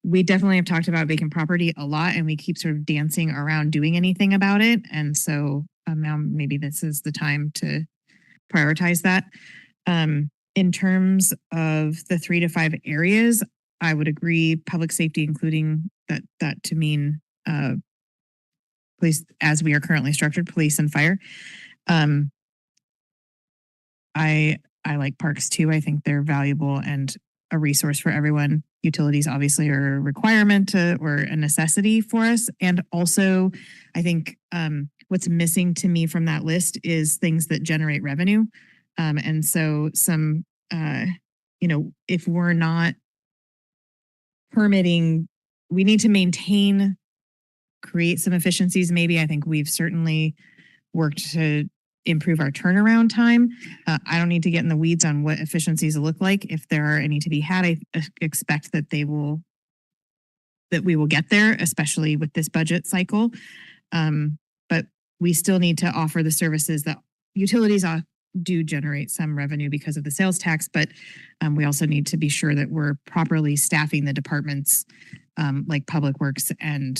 we definitely have talked about vacant property a lot, and we keep sort of dancing around doing anything about it. And so now maybe this is the time to prioritize that. In terms of the 3 to 5 areas, I would agree, public safety, including that to mean police, as we are currently structured, police and fire. I like parks too. I think they're valuable and a resource for everyone. Utilities obviously are a requirement or a necessity for us. And also, I think what's missing to me from that list is things that generate revenue. And so some, if we're not permitting, we need to maintain, create some efficiencies. Maybe I think we've certainly worked to improve our turnaround time. I don't need to get in the weeds on what efficiencies look like. If there are any to be had, I expect that that we will get there, especially with this budget cycle. But we still need to offer the services that utilities do generate some revenue because of the sales tax, but we also need to be sure that we're properly staffing the departments like Public Works and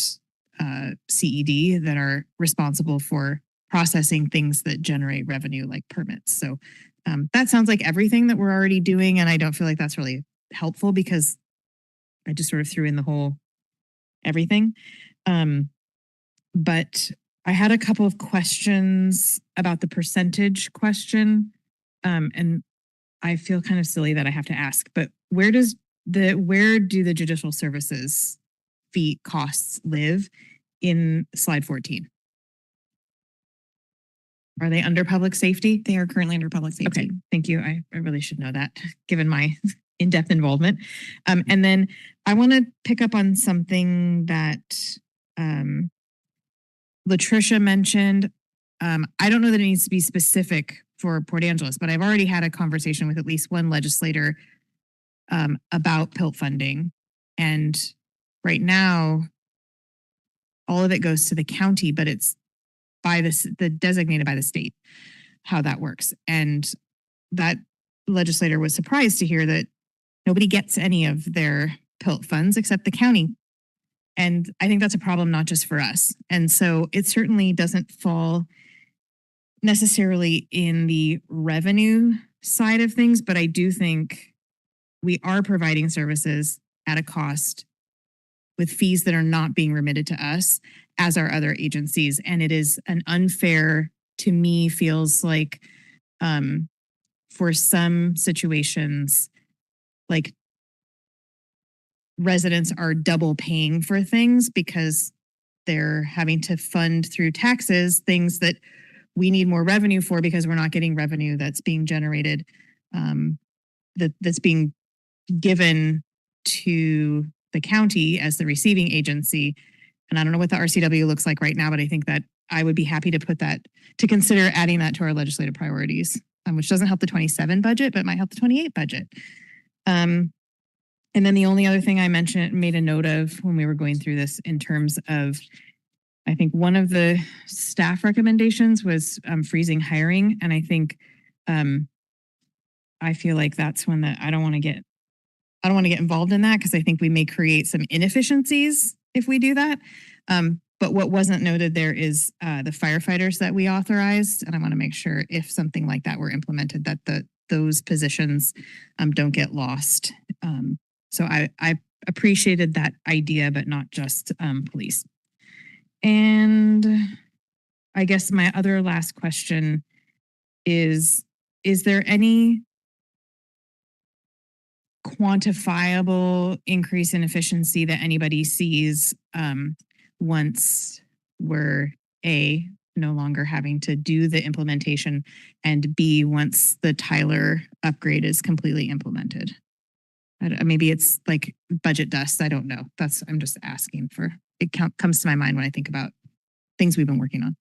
CED that are responsible for processing things that generate revenue like permits. So that sounds like everything that we're already doing, and I don't feel like that's really helpful because I just sort of threw in the whole everything. But I had a couple of questions about the percentage question. And I feel kind of silly that I have to ask, but where do the judicial services fee costs live in slide 14? Are they under public safety? They are currently under public safety. Okay, thank you. I really should know that given my in-depth involvement. And then I want to pick up on something that Latricia mentioned. I don't know that it needs to be specific for Port Angeles, but I've already had a conversation with at least one legislator about PILT funding. And right now, all of it goes to the county, but it's by the designated by the state, how that works. And that legislator was surprised to hear that nobody gets any of their PILT funds except the county. And I think that's a problem, not just for us. And so it certainly doesn't fall necessarily in the revenue side of things, but I do think we are providing services at a cost with fees that are not being remitted to us as are other agencies. And it is an unfair, to me, feels like for some situations, like residents are double paying for things because they're having to fund through taxes things that we need more revenue for because we're not getting revenue that's being generated, that's being given to the county as the receiving agency. And I don't know what the RCW looks like right now, but I think that I would be happy to put that, to consider adding that to our legislative priorities, which doesn't help the 27 budget, but might help the 28 budget. And then the only other thing I made a note of when we were going through this in terms of, I think one of the staff recommendations was freezing hiring. And I think I feel like that's one that I don't want to get involved in that because I think we may create some inefficiencies if we do that. But what wasn't noted there is the firefighters that we authorized. And I want to make sure if something like that were implemented, that those positions don't get lost. So I appreciated that idea, but not just police. And I guess my other last question is there any quantifiable increase in efficiency that anybody sees once we're A, no longer having to do the implementation, and B, once the Tyler upgrade is completely implemented? Maybe it's like budget dust. I don't know. I'm just asking for, it comes to my mind when I think about things we've been working on.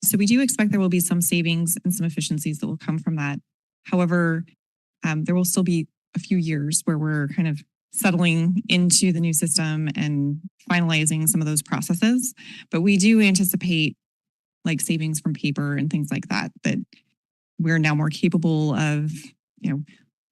So we do expect there will be some savings and some efficiencies that will come from that. However, there will still be a few years where we're kind of settling into the new system and finalizing some of those processes. But we do anticipate like savings from paper and things like that we're now more capable of,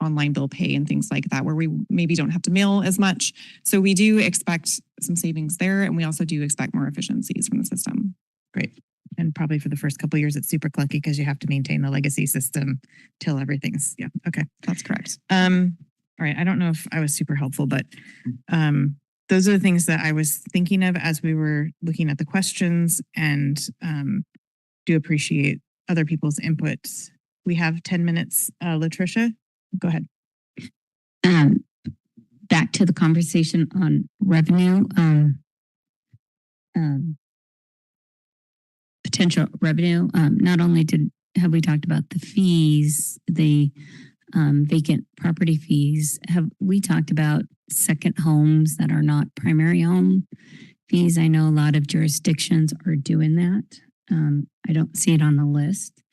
online bill pay and things like that, where we maybe don't have to mail as much. So we do expect some savings there. And we also do expect more efficiencies from the system. Great. And probably for the first couple of years, it's super clunky because you have to maintain the legacy system till everything's, okay. That's correct. All right. I don't know if I was super helpful, but those are the things that I was thinking of as we were looking at the questions, and do appreciate other people's inputs. We have 10 minutes. Latricia, go ahead. Back to the conversation on revenue, potential revenue. Not only have we talked about the fees, the vacant property fees, have we talked about second homes that are not primary home fees? I know a lot of jurisdictions are doing that. I don't see it on the list.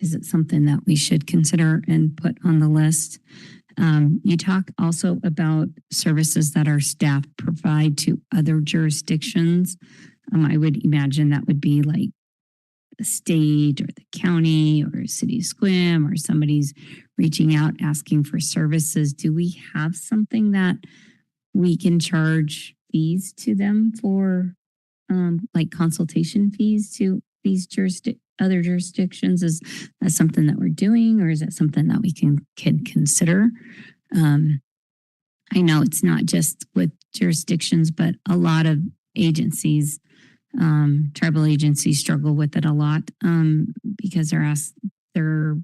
Is it something that we should consider and put on the list? you talk also about services that our staff provide to other jurisdictions. I would imagine that would be like the state or the county or city of Squim, or somebody's reaching out asking for services. Do we have something that we can charge fees to them for, like consultation fees to these other jurisdictions? Is that something that we're doing, or is that something that we can consider? I know it's not just with jurisdictions, but a lot of agencies, tribal agencies struggle with it a lot, because their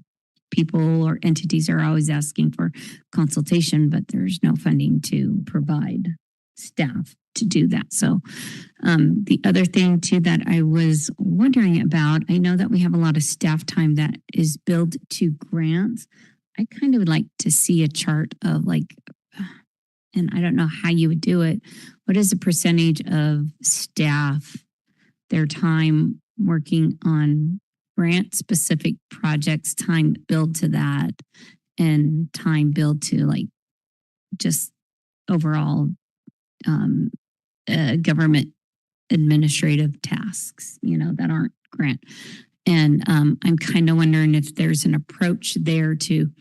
people or entities are always asking for consultation, but there's no funding to provide staff to do that. So the other thing too that I was wondering about, I know that we have a lot of staff time that is billed to grants. I kind of would like to see a chart of like, and I don't know how you would do it. What is the percentage of staff, their time working on grant specific projects, time billed to that, and time billed to like just overall government administrative tasks, that aren't grant. And I'm kind of wondering if there's an approach there to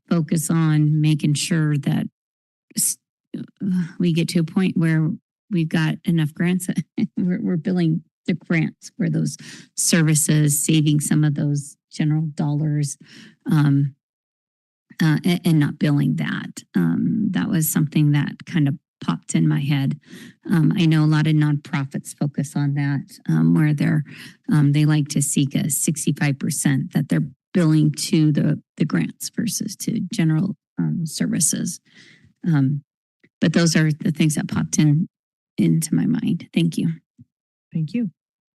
focus on making sure that we get to a point where we've got enough grants. We're billing the grants for those services, saving some of those general dollars, and not billing that. That was something that kind of popped in my head. I know a lot of nonprofits focus on that, where they like to seek a 65% that they're billing to the grants versus to general services. But those are the things that popped into my mind. Thank you. Thank you.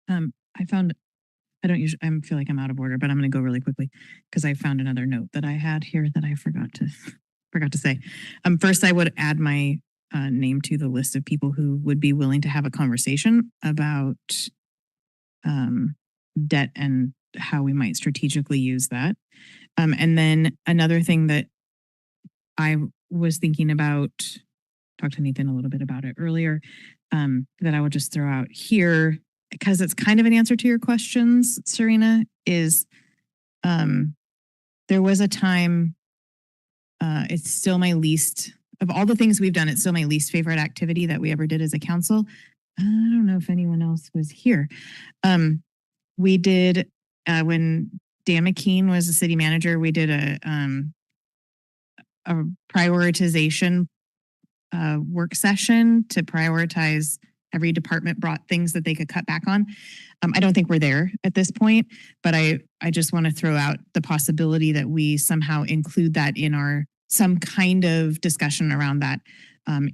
I feel like I'm out of order, but I'm going to go really quickly because I found another note that I had here that I forgot to say. First, I would add my name to the list of people who would be willing to have a conversation about debt and how we might strategically use that. And then another thing that I was thinking about, talked to Nathan a little bit about it earlier, that I would just throw out here, because it's kind of an answer to your questions, Serena, is there was a time, it's still my least, of all the things we've done, it's still my least favorite activity that we ever did as a council. I don't know if anyone else was here. We did, when Dan McKean was the city manager, we did a prioritization work session to prioritize. Every department brought things that they could cut back on. I don't think we're there at this point, but I just want to throw out the possibility that we somehow include that in some kind of discussion around that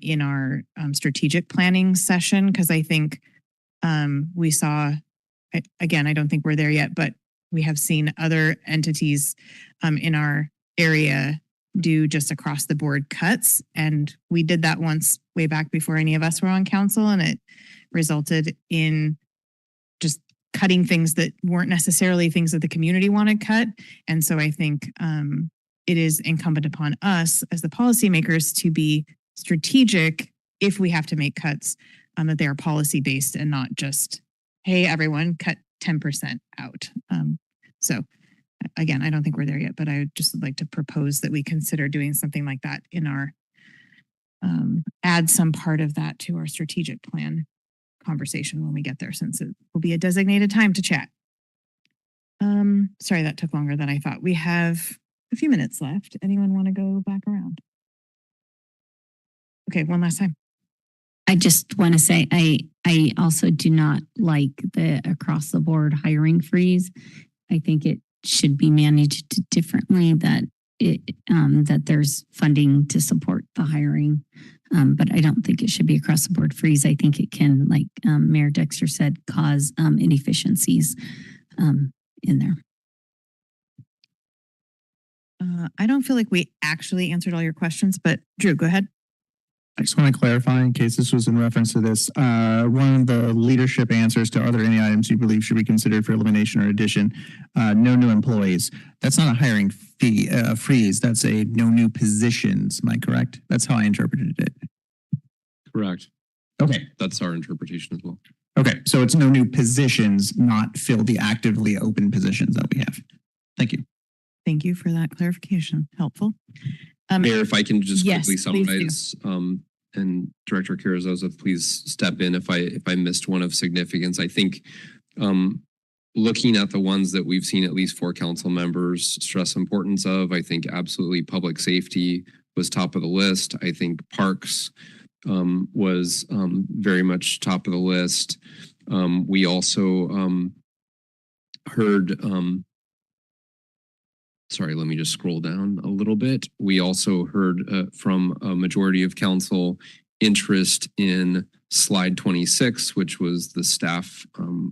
in our strategic planning session, because I think we saw, again, I don't think we're there yet, but we have seen other entities in our area do just across the board cuts. And we did that once way back before any of us were on council, and it resulted in just cutting things that weren't necessarily things that the community wanted cut. And so I think it is incumbent upon us as the policymakers to be strategic if we have to make cuts, that they are policy based and not just, hey, everyone cut 10% out. So again, I don't think we're there yet, but I would just like to propose that we consider doing something like that in our, add some part of that to our strategic plan conversation when we get there, since it will be a designated time to chat. Sorry, that took longer than I thought. We have a few minutes left. Anyone want to go back around? Okay, one last time. I just want to say, I also do not like the across the board hiring freeze. I think it should be managed differently, that there's funding to support the hiring. But I don't think it should be across the board freeze. I think it can, like Mayor Dexter said, cause inefficiencies in there. I don't feel like we actually answered all your questions, but Drew, go ahead. I just want to clarify in case this was in reference to this. One of the leadership answers to, are there any items you believe should be considered for elimination or addition? No new employees. That's not a hiring fee freeze. That's a no new positions. Am I correct? That's how I interpreted it. Correct. Okay. That's our interpretation as well. Okay. So it's no new positions, not fill the actively open positions that we have. Thank you. Thank you for that clarification. Helpful. Mayor, if I can just yes, quickly please summarize, and Director Carrizosa, please step in if I missed one of significance. I think looking at the ones that we've seen at least 4 council members stress importance of, I think absolutely public safety was top of the list. I think parks was very much top of the list. We also heard sorry, let me just scroll down a little bit. We also heard from a majority of council interest in slide 26, which was the staff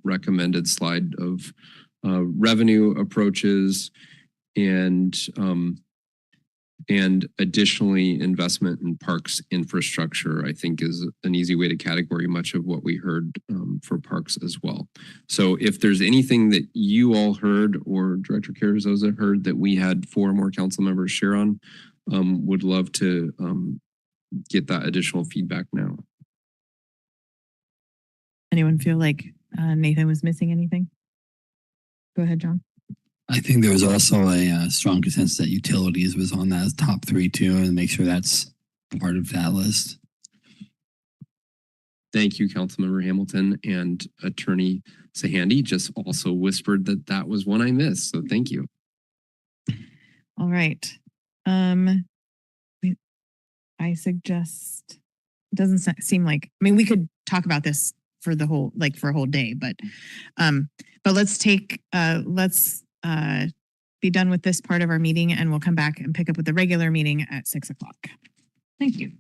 recommended slide of revenue approaches, and additionally investment in parks infrastructure, I think, is an easy way to category much of what we heard for parks as well. So if there's anything that you all heard or Director Carrizosa heard that we had 4 more council members share on, would love to get that additional feedback now. Anyone feel like Nathan was missing anything? Go ahead, John. I think there was also a strong consensus that utilities was on that top 3 too, and make sure that's part of that list. Thank you, Councilmember Hamilton, and Attorney Sahandy just also whispered that that was one I missed. So thank you. All right. I suggest, it doesn't seem like, I mean, we could talk about this for the whole, like for a whole day, but let's take, let's be done with this part of our meeting and we'll come back and pick up with the regular meeting at 6 o'clock. Thank you.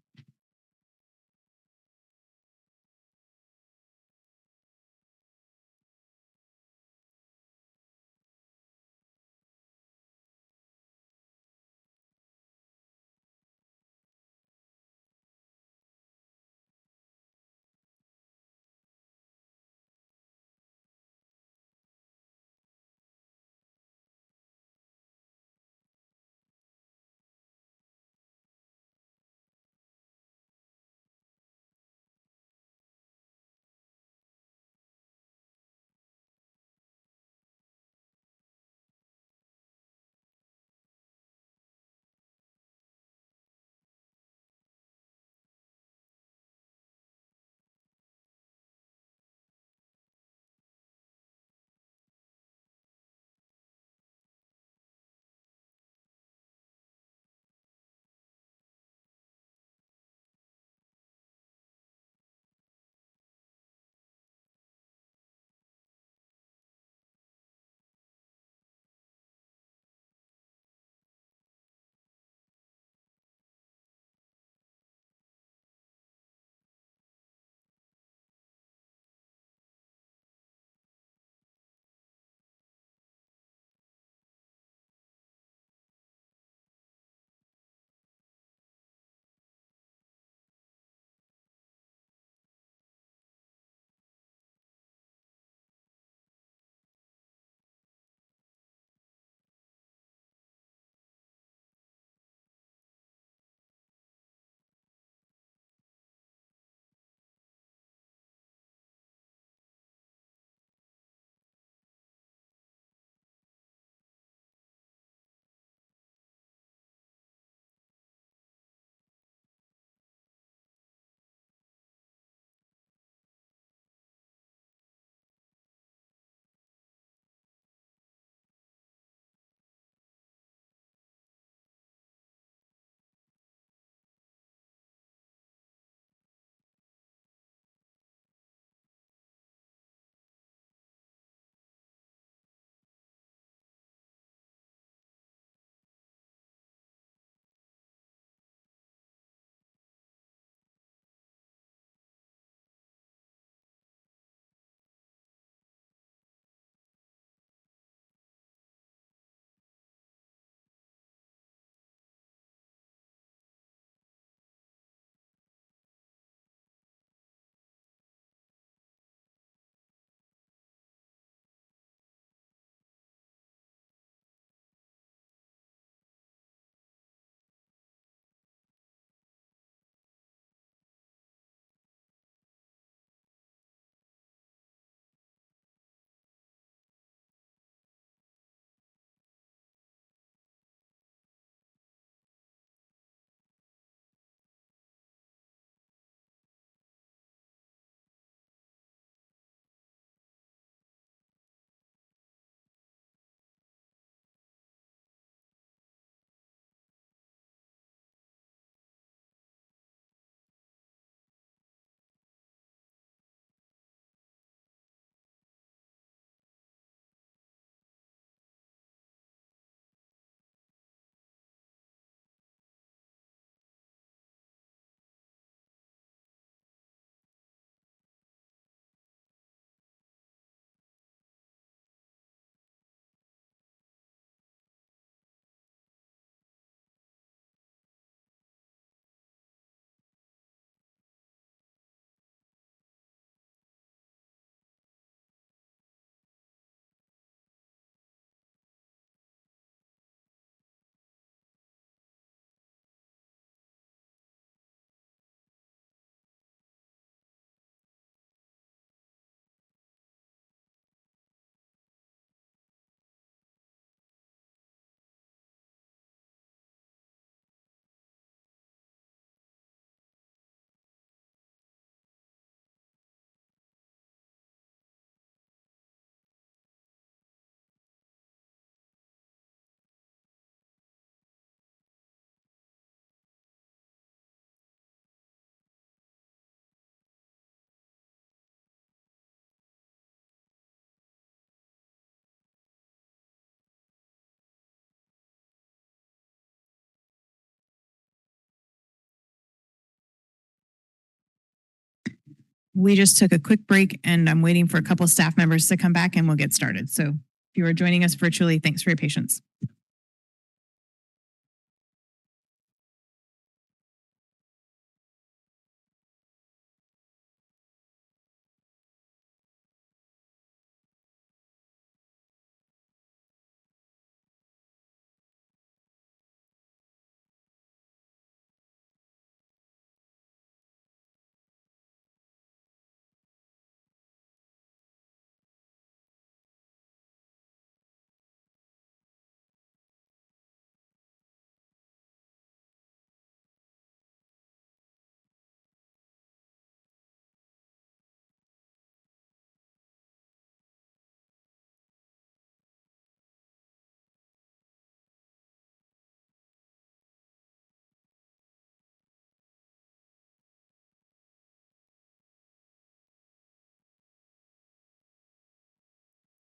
we just took a quick break and I'm waiting for a couple of staff members to come back and we'll get started. So if you are joining us virtually, thanks for your patience.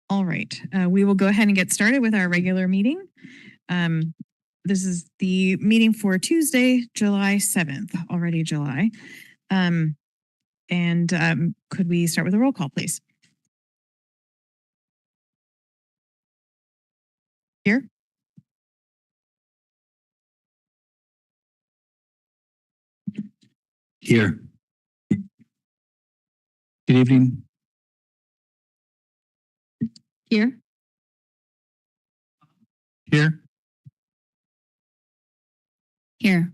All right, we will go ahead and get started with our regular meeting. This is the meeting for Tuesday, July 7th, already July. Could we start with a roll call, please? Here? Here. Good evening. Here. Here. Here.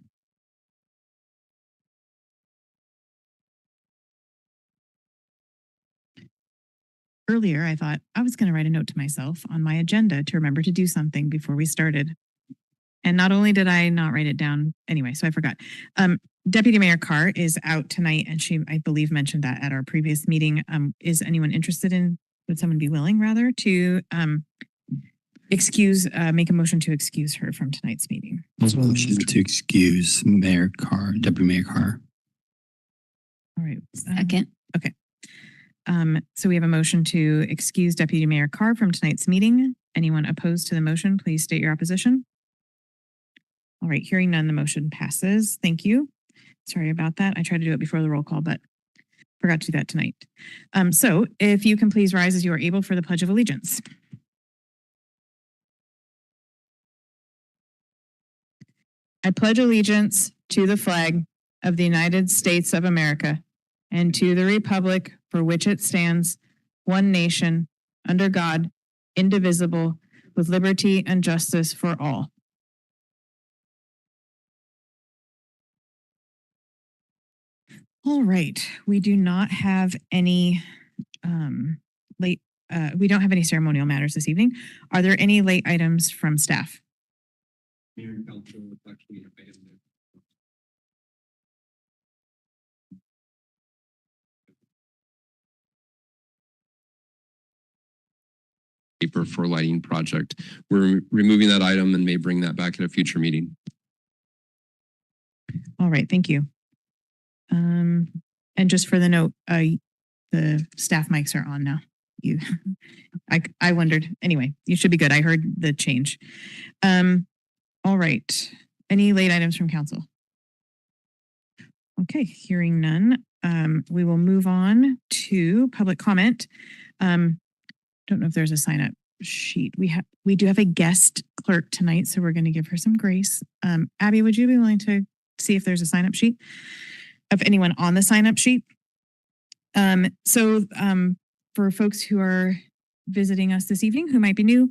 Earlier, I thought I was going to write a note to myself on my agenda to remember to do something before we started. And not only did I not write it down anyway, so I forgot. Deputy Mayor Carr is out tonight, and she, I believe, mentioned that at our previous meeting. Is anyone interested in, would someone be willing rather to make a motion to excuse her from tonight's meeting? Motion to excuse Mayor Carr, Deputy Mayor Carr. All right. Second. Okay. So we have a motion to excuse Deputy Mayor Carr from tonight's meeting. Anyone opposed to the motion, please state your opposition. All right, hearing none, the motion passes. Thank you. Sorry about that. I tried to do it before the roll call, but forgot to do that tonight. So if you can please rise as you are able for the Pledge of Allegiance. I pledge allegiance to the flag of the United States of America and to the republic for which it stands, one nation, under God, indivisible, with liberty and justice for all. All right, we do not have any we don't have any ceremonial matters this evening. Are there any late items from staff? Mayor and council actually have item there. Paper for lighting project. We're removing that item and may bring that back at a future meeting. All right, thank you. And just for the note, the staff mics are on now. I wondered. Anyway, you should be good. I heard the change. All right. Any late items from council? Okay, hearing none. We will move on to public comment. Don't know if there's a sign up sheet. We do have a guest clerk tonight, so we're going to give her some grace. Abby, would you be willing to see if there's a sign up sheet of anyone on the sign up sheet? For folks who are visiting us this evening who might be new,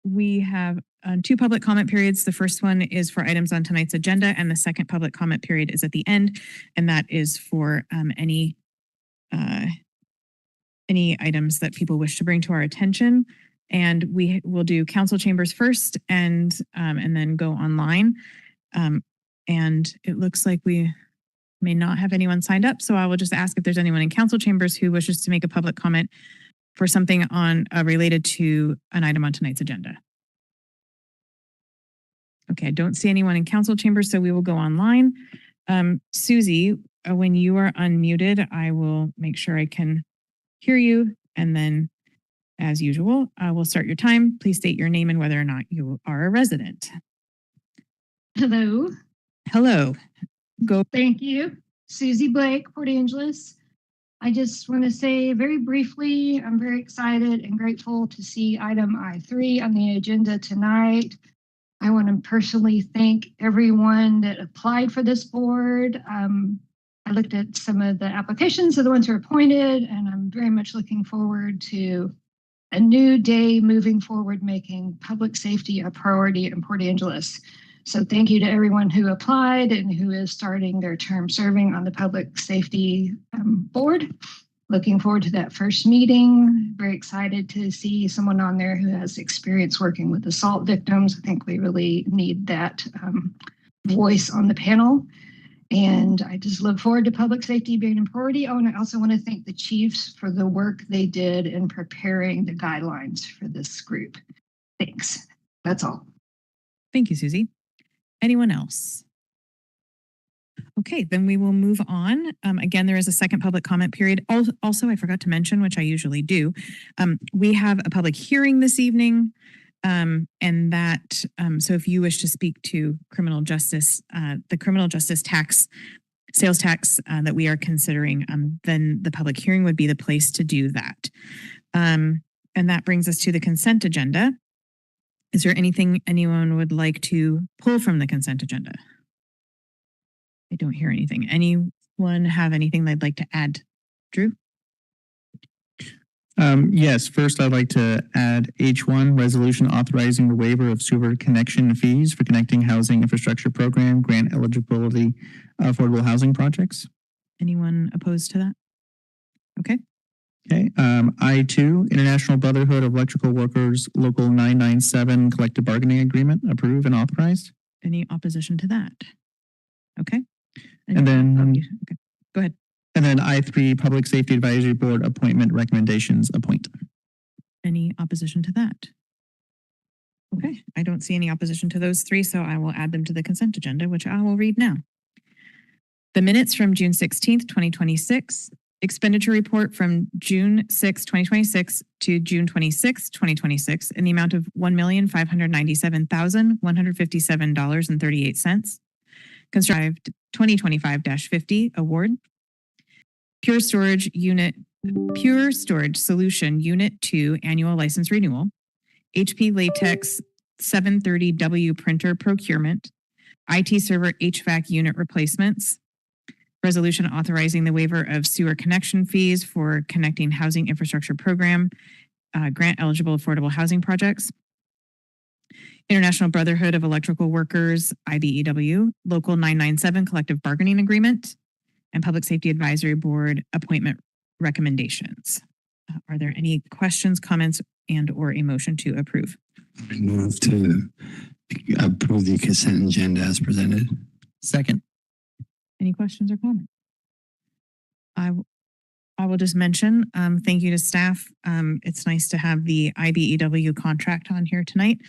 we have two public comment periods. The first one is for items on tonight's agenda, and the second public comment period is at the end, and that is for any items that people wish to bring to our attention. And we will do council chambers first, and then go online. And it looks like we may not have anyone signed up, so I will just ask if there's anyone in council chambers who wishes to make a public comment for something on related to an item on tonight's agenda. Okay, I don't see anyone in council chambers, so we will go online. Susie, when you are unmuted, I will make sure I can hear you, and then, as usual, I will start your time. Please state your name and whether or not you are a resident. Hello. Hello. Go. Thank you. Susie Blake, Port Angeles. I just want to say very briefly, I'm very excited and grateful to see item I3 on the agenda tonight. I want to personally thank everyone that applied for this board. I looked at some of the applications of the ones who are appointed, and I'm very much looking forward to a new day moving forward, making public safety a priority in Port Angeles. So thank you to everyone who applied and who is starting their term serving on the public safety board. Looking forward to that first meeting. Very excited to see someone on there who has experience working with assault victims. I think we really need that voice on the panel. And I just look forward to public safety being a priority. Oh, and I also want to thank the chiefs for the work they did in preparing the guidelines for this group. Thanks. That's all. Thank you, Susie. Anyone else? Okay, then we will move on. Again, there is a second public comment period. Also, I forgot to mention, which I usually do, we have a public hearing this evening. And that, so if you wish to speak to criminal justice, the criminal justice tax, sales tax that we are considering, then the public hearing would be the place to do that. And that brings us to the consent agenda. Is there anything anyone would like to pull from the consent agenda? I don't hear anything. Anyone have anything they'd like to add? Drew? Yes, first I'd like to add H1, resolution authorizing the waiver of sewer connection fees for connecting housing infrastructure program, grant eligibility, affordable housing projects. Anyone opposed to that? Okay. Okay, I2, International Brotherhood of Electrical Workers, Local 997 Collective Bargaining Agreement, approve and authorized. Any opposition to that? Okay. And then, okay, go ahead. And then I3, Public Safety Advisory Board appointment recommendations, appoint. Any opposition to that? Okay, I don't see any opposition to those three, so I will add them to the consent agenda, which I will read now. The minutes from June 16th, 2026, expenditure report from June 6, 2026 to June 26, 2026 in the amount of $1,597,157.38. Construct 2025-50 award. Pure Storage Solution Unit 2 annual license renewal. HP Latex 730W printer procurement. IT server HVAC unit replacements. Resolution authorizing the waiver of sewer connection fees for connecting housing infrastructure program, grant eligible affordable housing projects. International Brotherhood of Electrical Workers, IBEW, Local 997 Collective Bargaining Agreement, and Public Safety Advisory Board appointment recommendations. Are there any questions, comments, and or a motion to approve? I move to approve the consent agenda as presented. Second. Any questions or comments? I will just mention, thank you to staff. It's nice to have the IBEW contract on here tonight.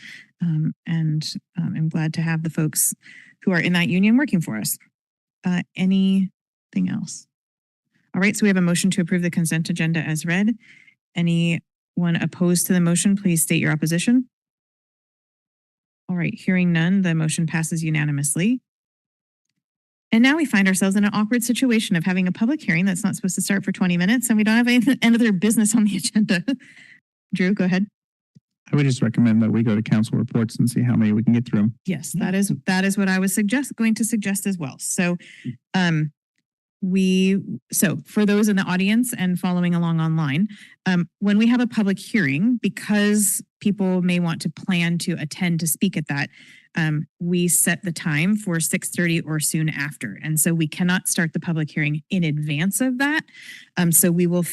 And I'm glad to have the folks who are in that union working for us. Anything else? All right, so we have a motion to approve the consent agenda as read. Anyone opposed to the motion, please state your opposition. All right, hearing none, the motion passes unanimously. And now we find ourselves in an awkward situation of having a public hearing that's not supposed to start for 20 minutes and we don't have any other business on the agenda. Drew, go ahead. I would just recommend that we go to council reports and see how many we can get through. Yes, that is what I was going to suggest as well. So so for those in the audience and following along online, when we have a public hearing, because people may want to plan to attend to speak at that, we set the time for 6:30 or soon after. And so we cannot start the public hearing in advance of that. So we will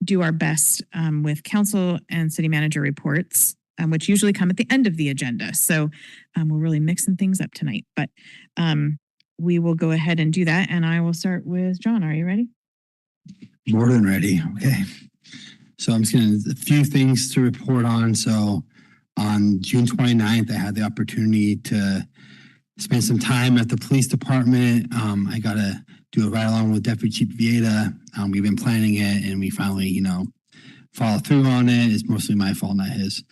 do our best with council and city manager reports, which usually come at the end of the agenda. So we're really mixing things up tonight, but we will go ahead and do that. And I will start with John. Are you ready? More than ready. Okay. So I'm just going to, a few things to report on. So on June 29th, I had the opportunity to spend some time at the police department. I got to do a ride along with Deputy Chief Vieta. We've been planning it and we finally, follow through on it. It's mostly my fault, not his.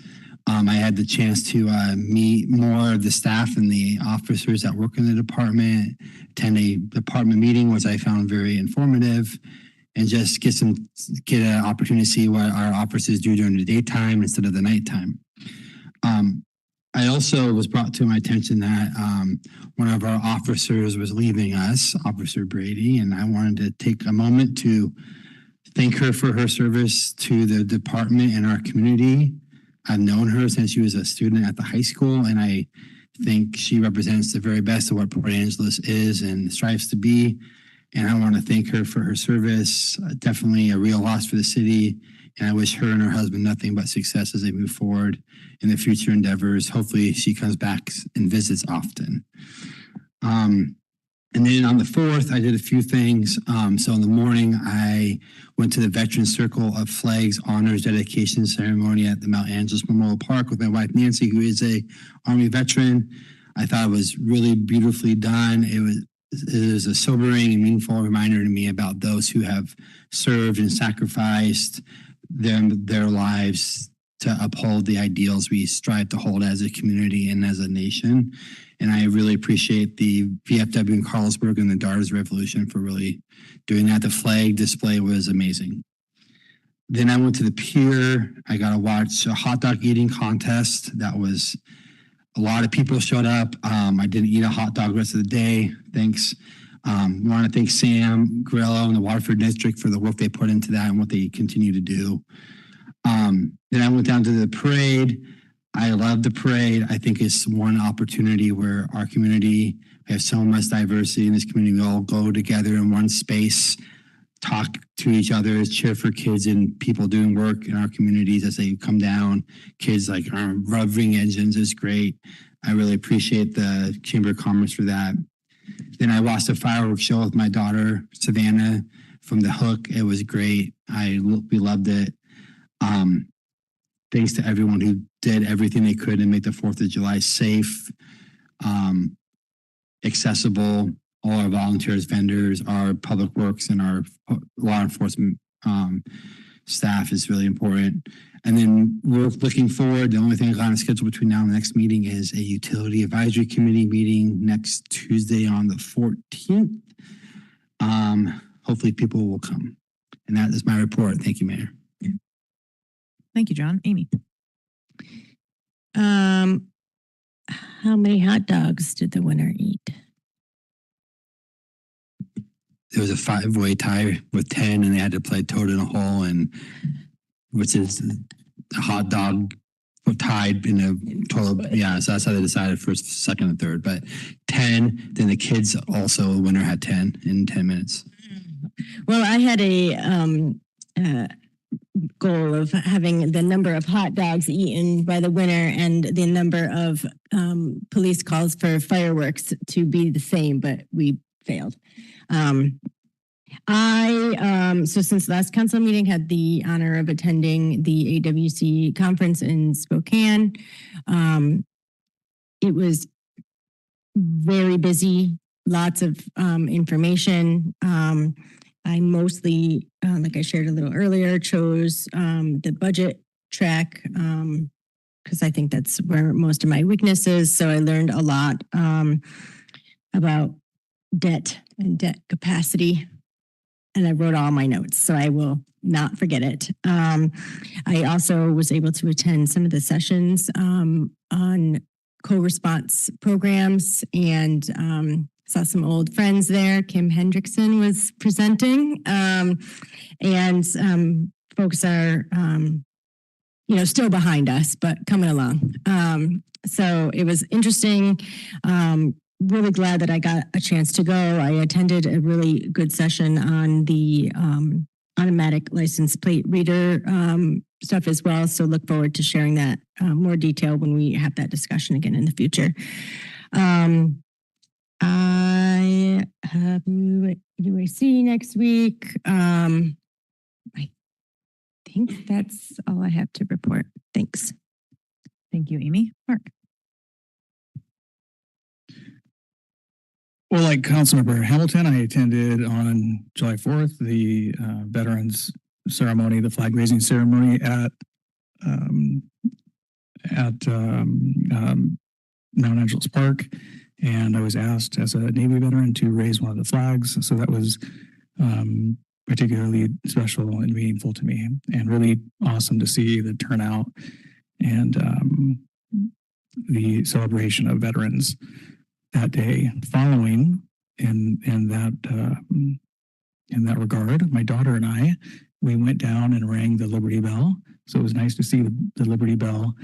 I had the chance to meet more of the staff and the officers that work in the department, attend a department meeting, which I found very informative, and just get an opportunity to see what our officers do during the daytime instead of the nighttime. I also was brought to my attention that one of our officers was leaving us, Officer Brady, and I wanted to take a moment to thank her for her service to the department and our community. I've known her since she was a student at the high school, and I think she represents the very best of what Port Angeles is and strives to be. And I want to thank her for her service. Definitely a real loss for the city. And I wish her and her husband nothing but success as they move forward in their future endeavors. Hopefully she comes back and visits often. And then on the 4th, I did a few things. So in the morning, I went to the Veterans Circle of Flags Honors Dedication Ceremony at the Mount Angeles Memorial Park with my wife, Nancy, who is a Army veteran. I thought it was really beautifully done. It was a sobering and meaningful reminder to me about those who have served and sacrificed their lives to uphold the ideals we strive to hold as a community and as a nation. And I really appreciate the VFW in Carlsberg and the Daughters Revolution for really doing that. The flag display was amazing. Then I went to the pier. I got to watch a hot dog eating contest. That was a lot of people showed up. I didn't eat a hot dog the rest of the day. Thanks. We want to thank Sam Grillo and the Waterford District for the work they put into that and what they continue to do. Then I went down to the parade. I love the parade. I think it's one opportunity where our community, we have so much diversity in this community. We all go together in one space, talk to each other, cheer for kids and people doing work in our communities as they come down. Kids like revving engines is great. I really appreciate the Chamber of Commerce for that. Then I watched a fireworks show with my daughter, Savannah, from the Hook. It was great. We loved it. Thanks to everyone who did everything they could to make the 4th of July safe, accessible. All our volunteers, vendors, our public works, and our law enforcement staff is really important. And then we're looking forward. The only thing I got on schedule between now and the next meeting is a utility advisory committee meeting next Tuesday on the 14th. Hopefully people will come. And that is my report. Thank you, Mayor. Thank you, John. Amy. How many hot dogs did the winner eat? There was a 5-way tie with 10 and they had to play toad in a hole, and which is a hot dog tied in a total. Yeah, so that's how they decided first, second, and third. But 10, then the kids also, the winner had 10 in 10 minutes. Well, I had a goal of having the number of hot dogs eaten by the winner and the number of police calls for fireworks to be the same, but we failed. So since last council meeting, had the honor of attending the AWC conference in Spokane. It was very busy, lots of information. I mostly, like I shared a little earlier, chose the budget track because I think that's where most of my weakness is. So I learned a lot about debt and debt capacity, and I wrote all my notes, so I will not forget it. I also was able to attend some of the sessions on co-response programs and saw some old friends there. Kim Hendrickson was presenting, and folks are, still behind us, but coming along. So it was interesting. Really glad that I got a chance to go. I attended a really good session on the automatic license plate reader stuff as well. So look forward to sharing that more detail when we have that discussion again in the future. I have UAC next week. I think that's all I have to report. Thanks. Thank you, Amy. Mark. Well, like Councilmember Hamilton, I attended on July 4th, the Veterans Ceremony, the flag raising ceremony at at Mount Angeles Park, and I was asked as a Navy veteran to raise one of the flags. So that was particularly special and meaningful to me, and really awesome to see the turnout and the celebration of veterans that day. Following in that regard, my daughter and I, we went down and rang the Liberty Bell. So it was nice to see the Liberty Bell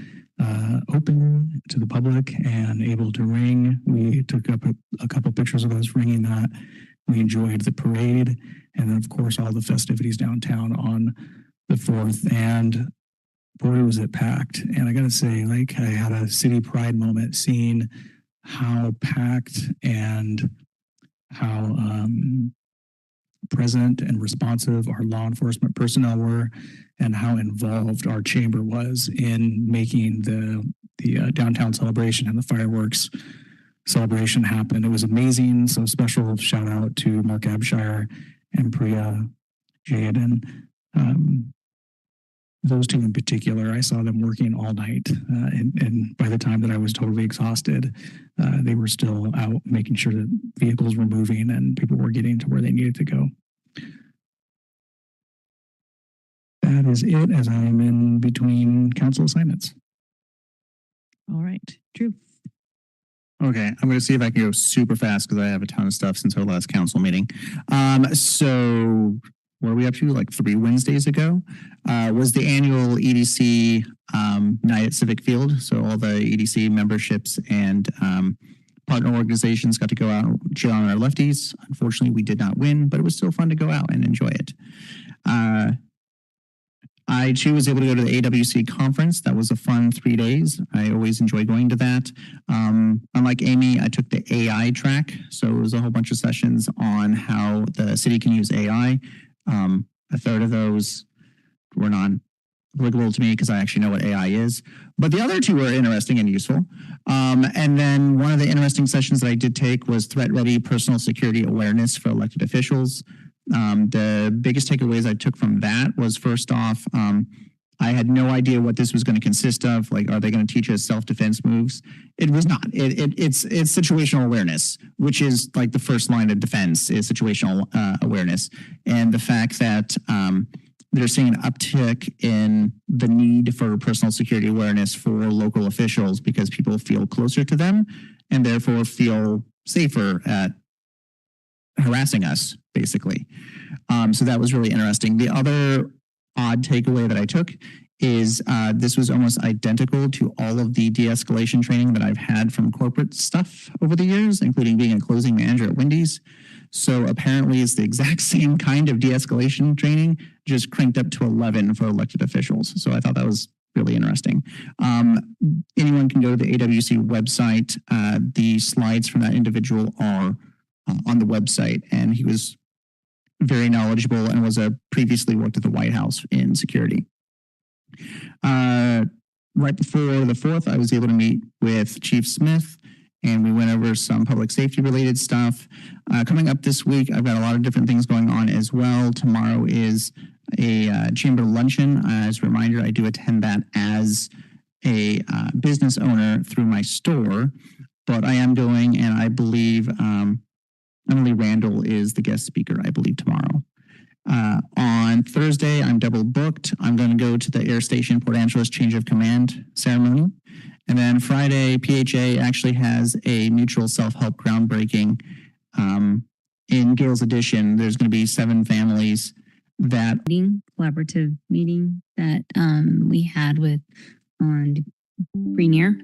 open to the public and able to ring. We took up a couple pictures of us ringing that. We enjoyed the parade, and then of course all the festivities downtown on the 4th. And boy, was it packed. And I gotta say, like, I had a city pride moment seeing how packed and how present and responsive our law enforcement personnel were, and how involved our chamber was in making the downtown celebration and the fireworks celebration happen. It was amazing. So special shout out to Mark Abshire and Priya Jade, and those two in particular. I saw them working all night, and by the time that I was totally exhausted, they were still out making sure that vehicles were moving and people were getting to where they needed to go. That is it, as I am in between council assignments. All right, Drew. Okay, I'm going to see if I can go super fast because I have a ton of stuff since our last council meeting. So what are we up to? Like 3 Wednesdays ago was the annual EDC night at Civic Field. So all the EDC memberships and partner organizations got to go out and cheer on our lefties. Unfortunately, we did not win, but it was still fun to go out and enjoy it. I too was able to go to the AWC conference. That was a fun 3 days. I always enjoy going to that. Unlike Amy, I took the AI track. So it was a whole bunch of sessions on how the city can use AI. A third of those were non-applicable to me because I actually know what AI is. But the other 2 were interesting and useful. And then one of the interesting sessions that I did take was Threat Ready Personal Security Awareness for Elected Officials. The biggest takeaways I took from that was, first off, I had no idea what this was going to consist of. Like, are they going to teach us self-defense moves? It was not. It's situational awareness, which is like the first line of defense is situational awareness. And the fact that they're seeing an uptick in the need for personal security awareness for local officials because people feel closer to them and therefore feel safer at harassing us, basically. So that was really interesting. The other odd takeaway that I took is this was almost identical to all of the de-escalation training that I've had from corporate stuff over the years, including being a closing manager at Wendy's. So apparently it's the exact same kind of de-escalation training, just cranked up to 11 for elected officials. So I thought that was really interesting. Anyone can go to the AWC website. The slides from that individual are on the website, and he was very knowledgeable and was previously worked at the White House in security. Right before the 4th, I was able to meet with Chief Smith, and we went over some public safety related stuff. Coming up this week, I've got a lot of different things going on as well. Tomorrow is a chamber luncheon. As a reminder, I do attend that as a business owner through my store, but I am going, and I believe Emily Randall is the guest speaker, I believe, tomorrow. On Thursday, I'm double booked. I'm going to go to the Air Station Port Angeles change of command ceremony. And then Friday, PHA actually has a mutual self-help groundbreaking. In Gale's Edition, there's going to be 7 families that collaborative meeting that we had with on Rainier.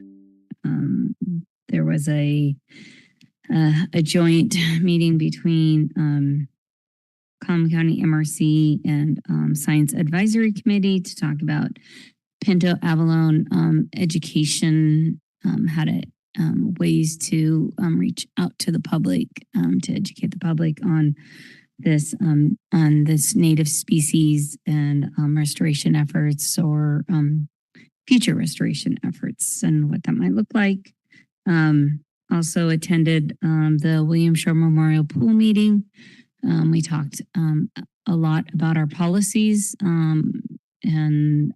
There was a joint meeting between Colum County MRC and Science Advisory Committee to talk about Pinto Avalon education, how to ways to reach out to the public, to educate the public on this native species and restoration efforts or future restoration efforts and what that might look like. Also attended the William Shore Memorial Pool meeting. We talked a lot about our policies, and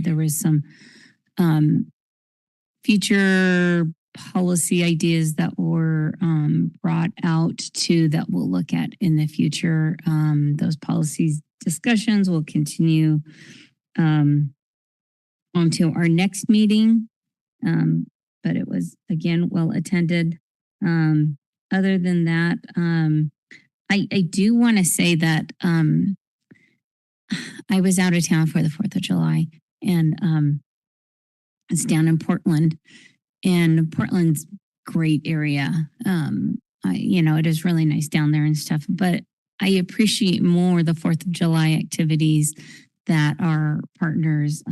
there was some future policy ideas that were brought out too that we'll look at in the future. Those policies discussions will continue onto our next meeting. But it was again well attended. Other than that, I do want to say that I was out of town for the 4th of July, and it's down in Portland, and Portland's great area. It is really nice down there and stuff, but I appreciate more the 4th of July activities that our partners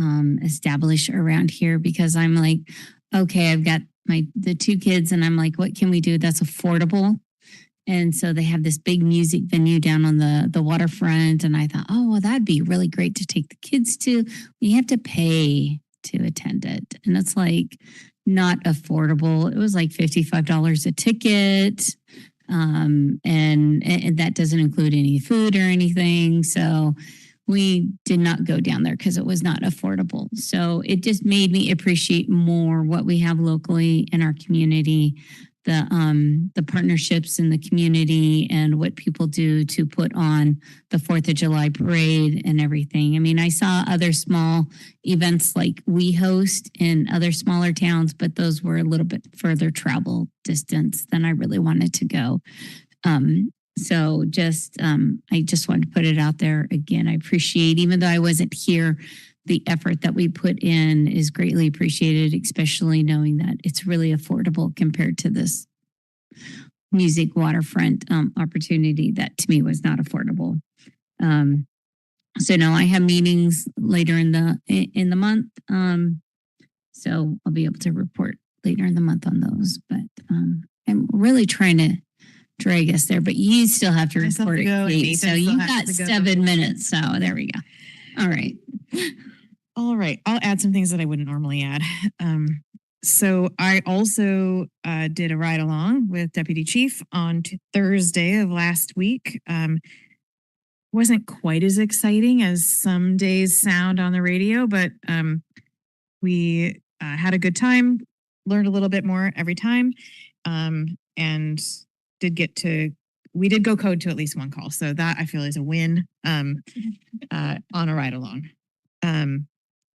establish around here, because I'm like, okay, I've got the 2 kids and I'm like, what can we do that's affordable? And so they have this big music venue down on the waterfront. And I thought, oh, well, that'd be really great to take the kids to. You have to pay to attend it. And it's like not affordable. It was like $55 a ticket. And that doesn't include any food or anything. So we did not go down there because it was not affordable. So it just made me appreciate more what we have locally in our community, the partnerships in the community, and what people do to put on the 4th of July parade and everything. I mean, I saw other small events like we host in other smaller towns, but those were a little bit further travel distance than I really wanted to go. So I just wanted to put it out there again. I appreciate, even though I wasn't here, the effort that we put in is greatly appreciated, especially knowing that it's really affordable compared to this music waterfront opportunity that to me was not affordable. So now I have meetings later in the month. So I'll be able to report later in the month on those. But I'm really trying to drag us there, but you still have to report it, Kate. So you got 7 minutes. So there we go. All right. All right. I'll add some things that I wouldn't normally add. So I also did a ride along with Deputy Chief on Thursday of last week. Wasn't quite as exciting as some days sound on the radio, but we had a good time, learned a little bit more every time, and we did go code to at least one call. So that I feel is a win on a ride along.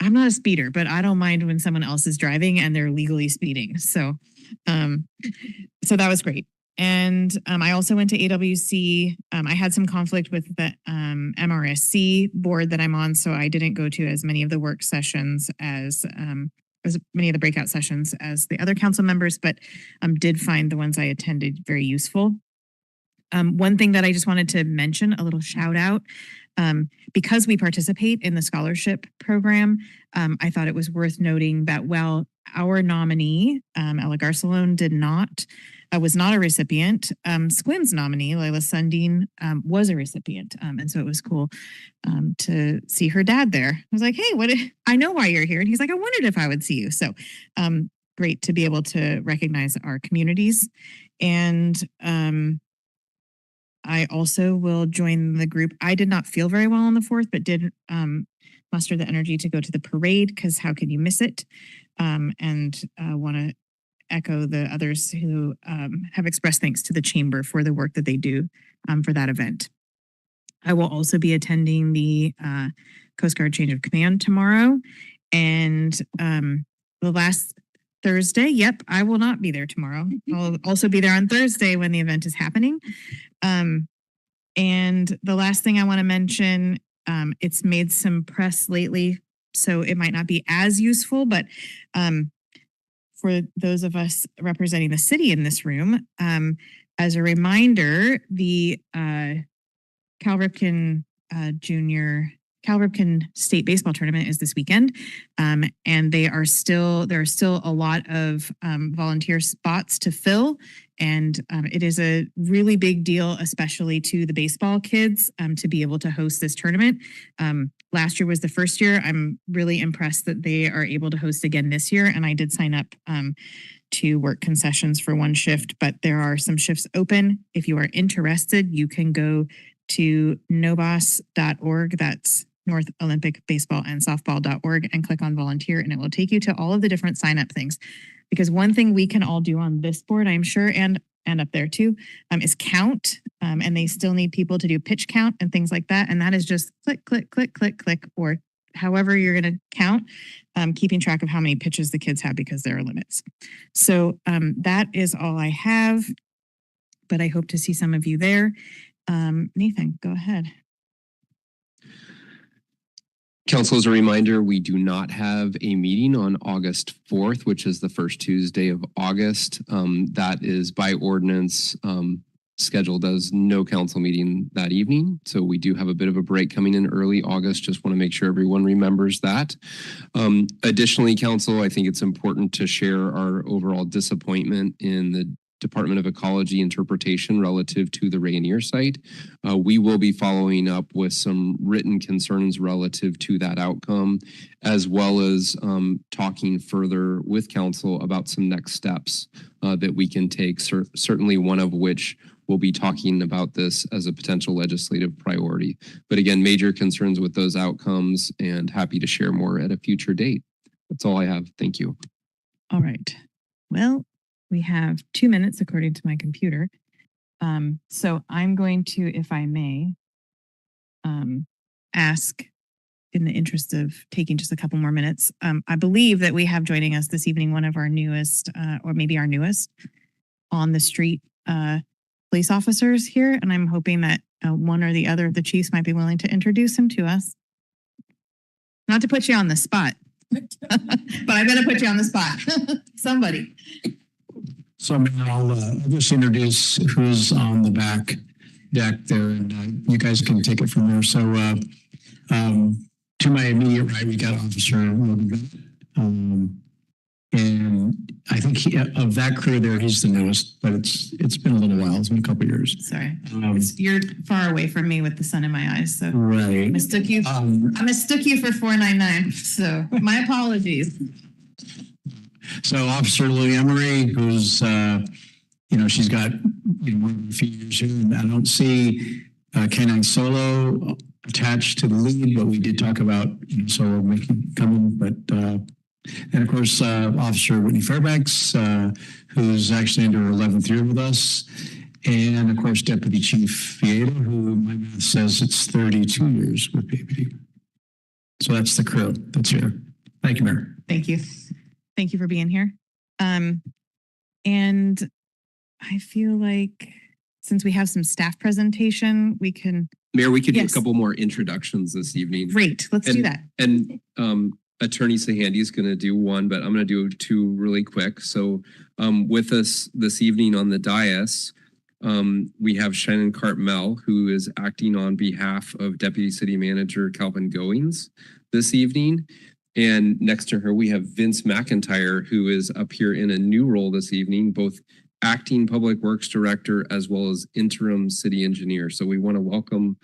I'm not a speeder, but I don't mind when someone else is driving and they're legally speeding. So that was great. And I also went to AWC. I had some conflict with the MRSC board that I'm on, so I didn't go to as many of the work sessions as many of the breakout sessions as the other council members, but did find the ones I attended very useful. One thing that I just wanted to mention, a little shout out, because we participate in the scholarship program, I thought it was worth noting that while our nominee, Ella Garcelone, was not a recipient, Squim's nominee, Layla Sundin, was a recipient. And so it was cool to see her dad there. I was like, hey, I know why you're here. And he's like, I wondered if I would see you. So great to be able to recognize our communities. And I also will join the group. I did not feel very well on the 4th, but did muster the energy to go to the parade, because how can you miss it? And want to echo the others who have expressed thanks to the chamber for the work that they do for that event. I will also be attending the Coast Guard change of command tomorrow. And the last Thursday, I will not be there tomorrow. I'll also be there on Thursday when the event is happening. And the last thing I want to mention, it's made some press lately, so it might not be as useful, but for those of us representing the city in this room, as a reminder, the Cal Ripken State Baseball Tournament is this weekend, and there are still a lot of volunteer spots to fill, and it is a really big deal, especially to the baseball kids, to be able to host this tournament. Last year was the first year. I'm really impressed that they are able to host again this year, and I did sign up to work concessions for one shift, but there are some shifts open. If you are interested, you can go to nobas.org. That's northolympicbaseball-and-softball.org and click on volunteer, and it will take you to all of the different sign up things. Because one thing we can all do on this board, I'm sure, and up there too, is count. And they still need people to do pitch count and things like that. And that is just click, click, click, click, click, or however you're going to count, keeping track of how many pitches the kids have because there are limits. So that is all I have, but I hope to see some of you there. Nathan, go ahead. Council, as a reminder, we do not have a meeting on August 4th, which is the first Tuesday of August. That is by ordinance scheduled as no council meeting that evening. So we do have a bit of a break coming in early August. Just want to make sure everyone remembers that. Additionally, Council, I think it's important to share our overall disappointment in the Department of Ecology interpretation relative to the Rainier site. We will be following up with some written concerns relative to that outcome, as well as talking further with council about some next steps that we can take, certainly one of which we'll be talking about this as a potential legislative priority. But again, major concerns with those outcomes and happy to share more at a future date. That's all I have. Thank you. All right. Well, we have 2 minutes according to my computer. So I'm going to, if I may, ask, in the interest of taking just a couple more minutes, I believe that we have joining us this evening one of our newest, or maybe our newest, on the street police officers here. And I'm hoping that one or the other of the chiefs might be willing to introduce him to us. Not to put you on the spot, but I'm going to put you on the spot. Somebody. So I'll just introduce who's on the back deck there, and you guys can take it from there. So to my immediate right, we got Officer Logan. And I think of that crew there, he's the newest, but it's been a little while. It's been a couple of years. Sorry, you're far away from me with the sun in my eyes, so right. I mistook you. I mistook you for 499. So my apologies. So Officer Louie Emery, who's, she's got, a few years here, and I don't see Canine Solo attached to the lead, but we did talk about Solo making coming. But and of course, Officer Whitney Fairbanks, who's actually into her 11th year with us, and of course Deputy Chief Vieta, who my math says it's 32 years with PPD. So that's the crew that's here. Thank you, Mayor. Thank you. Thank you for being here. And I feel like since we have some staff presentation, we can. Mayor, we could do a couple more introductions this evening. Great, let's do that. And Attorney Sahandy is going to do one, but I'm going to do two really quick. So with us this evening on the dais, we have Shannon Cartmel, who is acting on behalf of Deputy City Manager Calvin Goings this evening. And next to her, we have Vince McIntyre, who is up here in a new role this evening, both acting Public Works Director as well as interim city engineer. So we want to welcome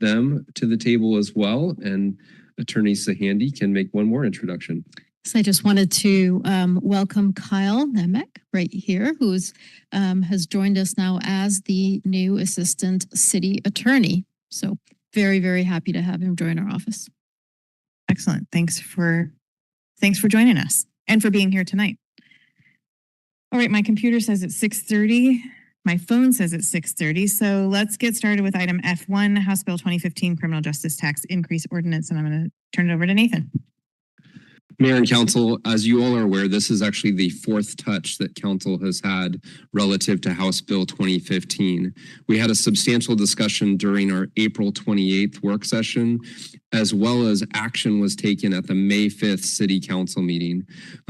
them to the table as well. And Attorney Sahandy can make one more introduction. So I just wanted to welcome Kyle Nemec right here, who's has joined us now as the new Assistant City Attorney. So very, very happy to have him join our office. Excellent. Thanks for joining us and for being here tonight. All right, my computer says it's 6:30. My phone says it's 6:30. So let's get started with item F1, House Bill 2015 Criminal Justice Tax Increase Ordinance, and I'm going to turn it over to Nathan. Mayor and Council, as you all are aware, this is actually the fourth touch that Council has had relative to House Bill 2015. We had a substantial discussion during our April 28th work session, as well as action was taken at the May 5th City Council meeting.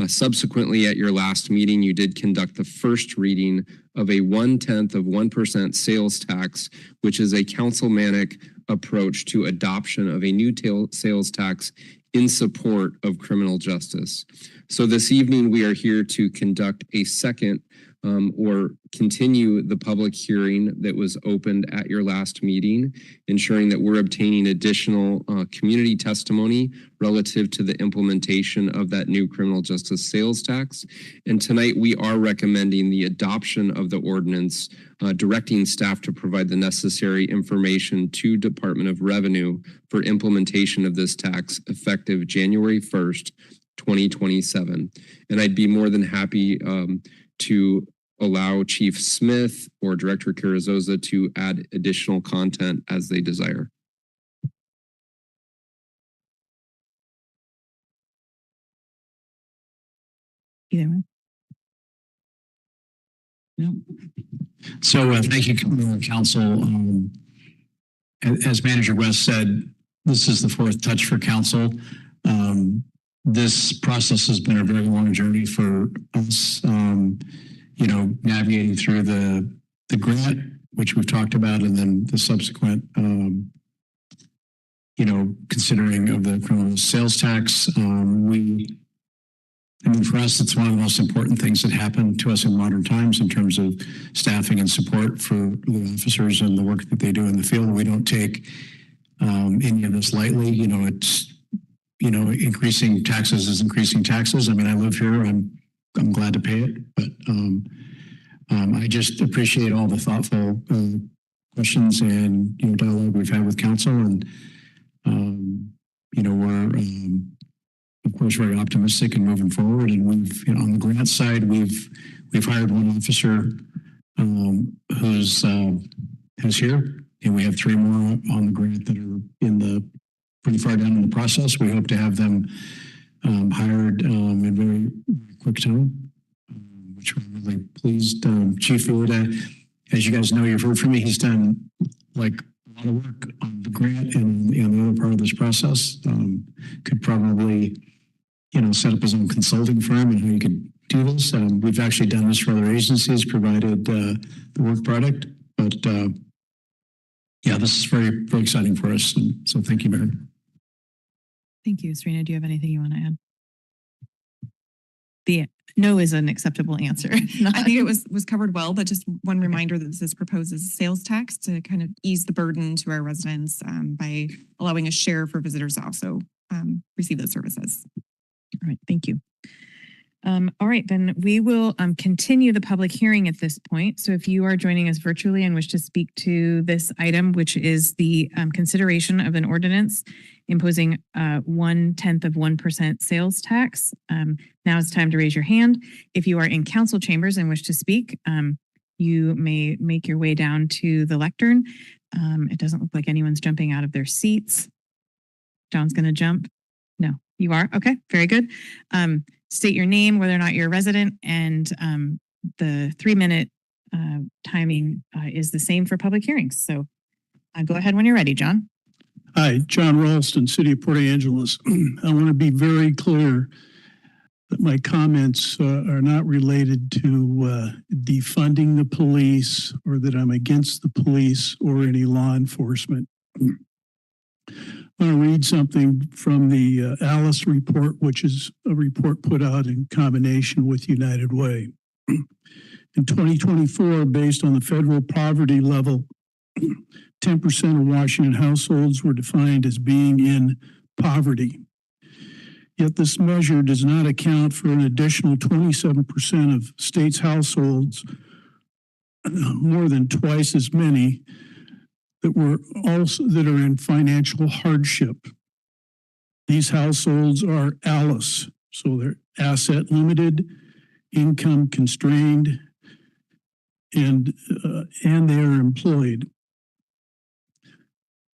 Subsequently, at your last meeting, you did conduct the first reading of a 0.1% sales tax, which is a councilmanic approach to adoption of a new sales tax in support of criminal justice. So this evening, we are here to conduct a second or continue the public hearing that was opened at your last meeting, ensuring that we're obtaining additional community testimony relative to the implementation of that new criminal justice sales tax. And tonight we are recommending the adoption of the ordinance, directing staff to provide the necessary information to Department of Revenue for implementation of this tax effective January 1st, 2027. And I'd be more than happy to allow Chief Smith or Director Carrizosa to add additional content as they desire. Either one. No. So thank you, Council. As Manager West said, this is the fourth touch for Council. This process has been a very long journey for us. Navigating through the grant, which we've talked about, and then the subsequent, considering of the criminal sales tax. For us, it's one of the most important things that happened to us in modern times in terms of staffing and support for the officers and the work that they do in the field. We don't take any of this lightly. It's increasing taxes is increasing taxes. I mean, I live here. I'm glad to pay it, but I just appreciate all the thoughtful questions and dialogue we've had with council, and we're of course very optimistic and moving forward. And we've on the grant side, we've hired one officer who's here, and we have 3 more on the grant that are pretty far down in the process. We hope to have them hired in very quick time, which we're really pleased. Chief Villada, as you guys know, you've heard from me, he's done like a lot of work on the grant and the other part of this process. Could probably, set up his own consulting firm and how you could do this. We've actually done this for other agencies, provided the work product, but this is very, very exciting for us. And so thank you, Mayor. Thank you. Serena, do you have anything you want to add? The no is an acceptable answer. I think it was covered well, but just one reminder that this proposes sales tax to kind of ease the burden to our residents by allowing a share for visitors to also receive those services. All right, thank you. All right, then we will continue the public hearing at this point. So if you are joining us virtually and wish to speak to this item, which is the consideration of an ordinance imposing 0.1% sales tax, now it's time to raise your hand. If you are in council chambers and wish to speak, you may make your way down to the lectern. It doesn't look like anyone's jumping out of their seats. John's going to jump. No, you are? Okay, very good. State your name, whether or not you're a resident, and the 3-minute timing is the same for public hearings. So go ahead when you're ready, John. Hi, John Ralston, City of Port Angeles. I want to be very clear that my comments are not related to defunding the police or that I'm against the police or any law enforcement. I want to read something from the Alice report, which is a report put out in combination with United Way. In 2024, based on the federal poverty level, 10% of Washington households were defined as being in poverty. Yet this measure does not account for an additional 27% of states' households, more than twice as many, that are in financial hardship. These households are ALICE, so they're asset limited, income constrained, and they are employed.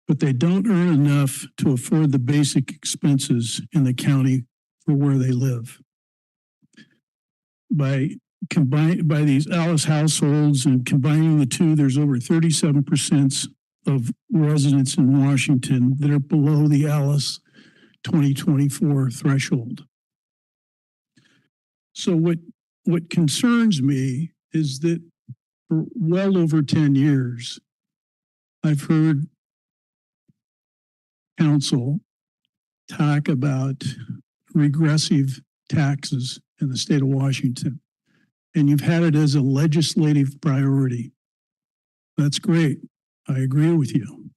But they don't earn enough to afford the basic expenses in the county for where they live. By these ALICE households and combining the two, there's over 37% of residents in Washington that are below the ALICE 2024 threshold. So what concerns me is that for well over 10 years, I've heard council talk about regressive taxes in the state of Washington. and you've had it as a legislative priority. That's great. I agree with you.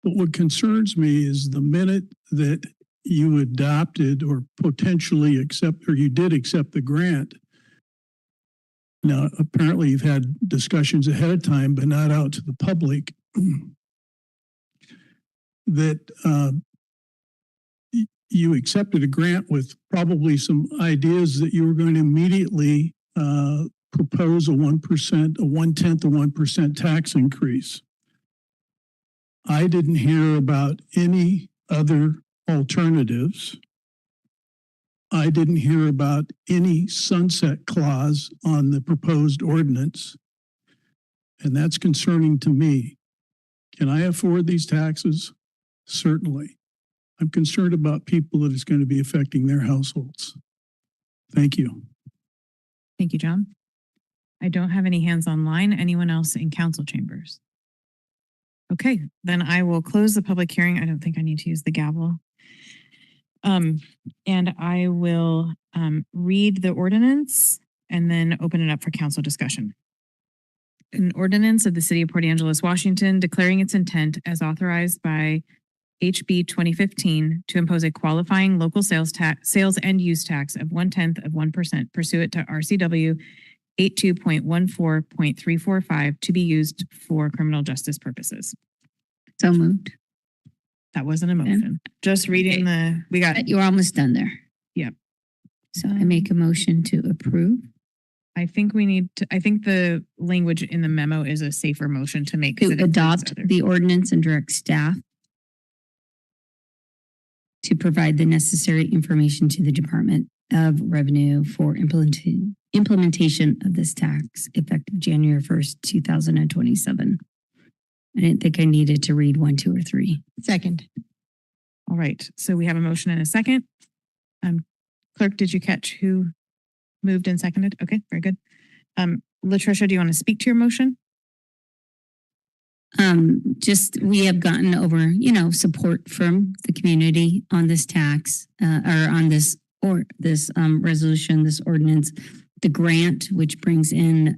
But what concerns me is the minute that you adopted or potentially accept, or you did accept the grant. Now, apparently you've had discussions ahead of time, but not out to the public, that you accepted a grant with probably some ideas that you were going to immediately propose a 1%, a 1/10 of 1% tax increase. I didn't hear about any other alternatives. I didn't hear about any sunset clause on the proposed ordinance. And that's concerning to me. Can I afford these taxes? Certainly. I'm concerned about people that it's going to be affecting their households. Thank you. Thank you, John. I don't have any hands online. Anyone else in council chambers? Okay, then I will close the public hearing. I don't think I need to use the gavel. And I will read the ordinance and then open it up for council discussion. An ordinance of the City of Port Angeles, Washington, declaring its intent as authorized by HB 2015 to impose a qualifying local sales and use tax of 1/10 of 1% pursuant to RCW 82.14.345 to be used for criminal justice purposes. So moved. That wasn't a motion. Just reading we got. You're almost done there. Yep. So I make a motion to approve. I think I think the language in the memo is a safer motion to make. To adopt the ordinance and direct staff to provide the necessary information to the Department of Revenue for implementation of this tax effective January 1st, 2027. I didn't think I needed to read 1, 2, or 3. Second. All right. So we have a motion and a second. Clerk, did you catch who moved and seconded? Okay, very good. Latricia, do you want to speak to your motion? We have gotten over, support from the community on this tax, or on this resolution, this ordinance, the grant, which brings in,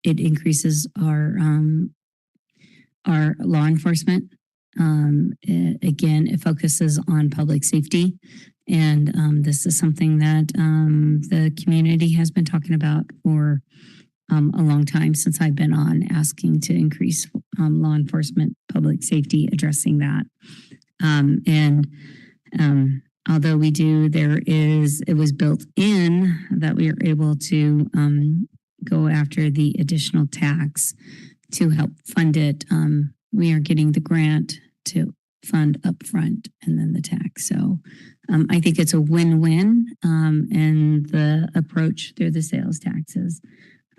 it increases our law enforcement. Again, it focuses on public safety. And this is something that the community has been talking about for a long time since I've been on, asking to increase law enforcement, public safety, addressing that. Although it was built in that we are able to go after the additional tax to help fund it. We are getting the grant to fund upfront and then the tax. So I think it's a win-win, and the approach through the sales taxes,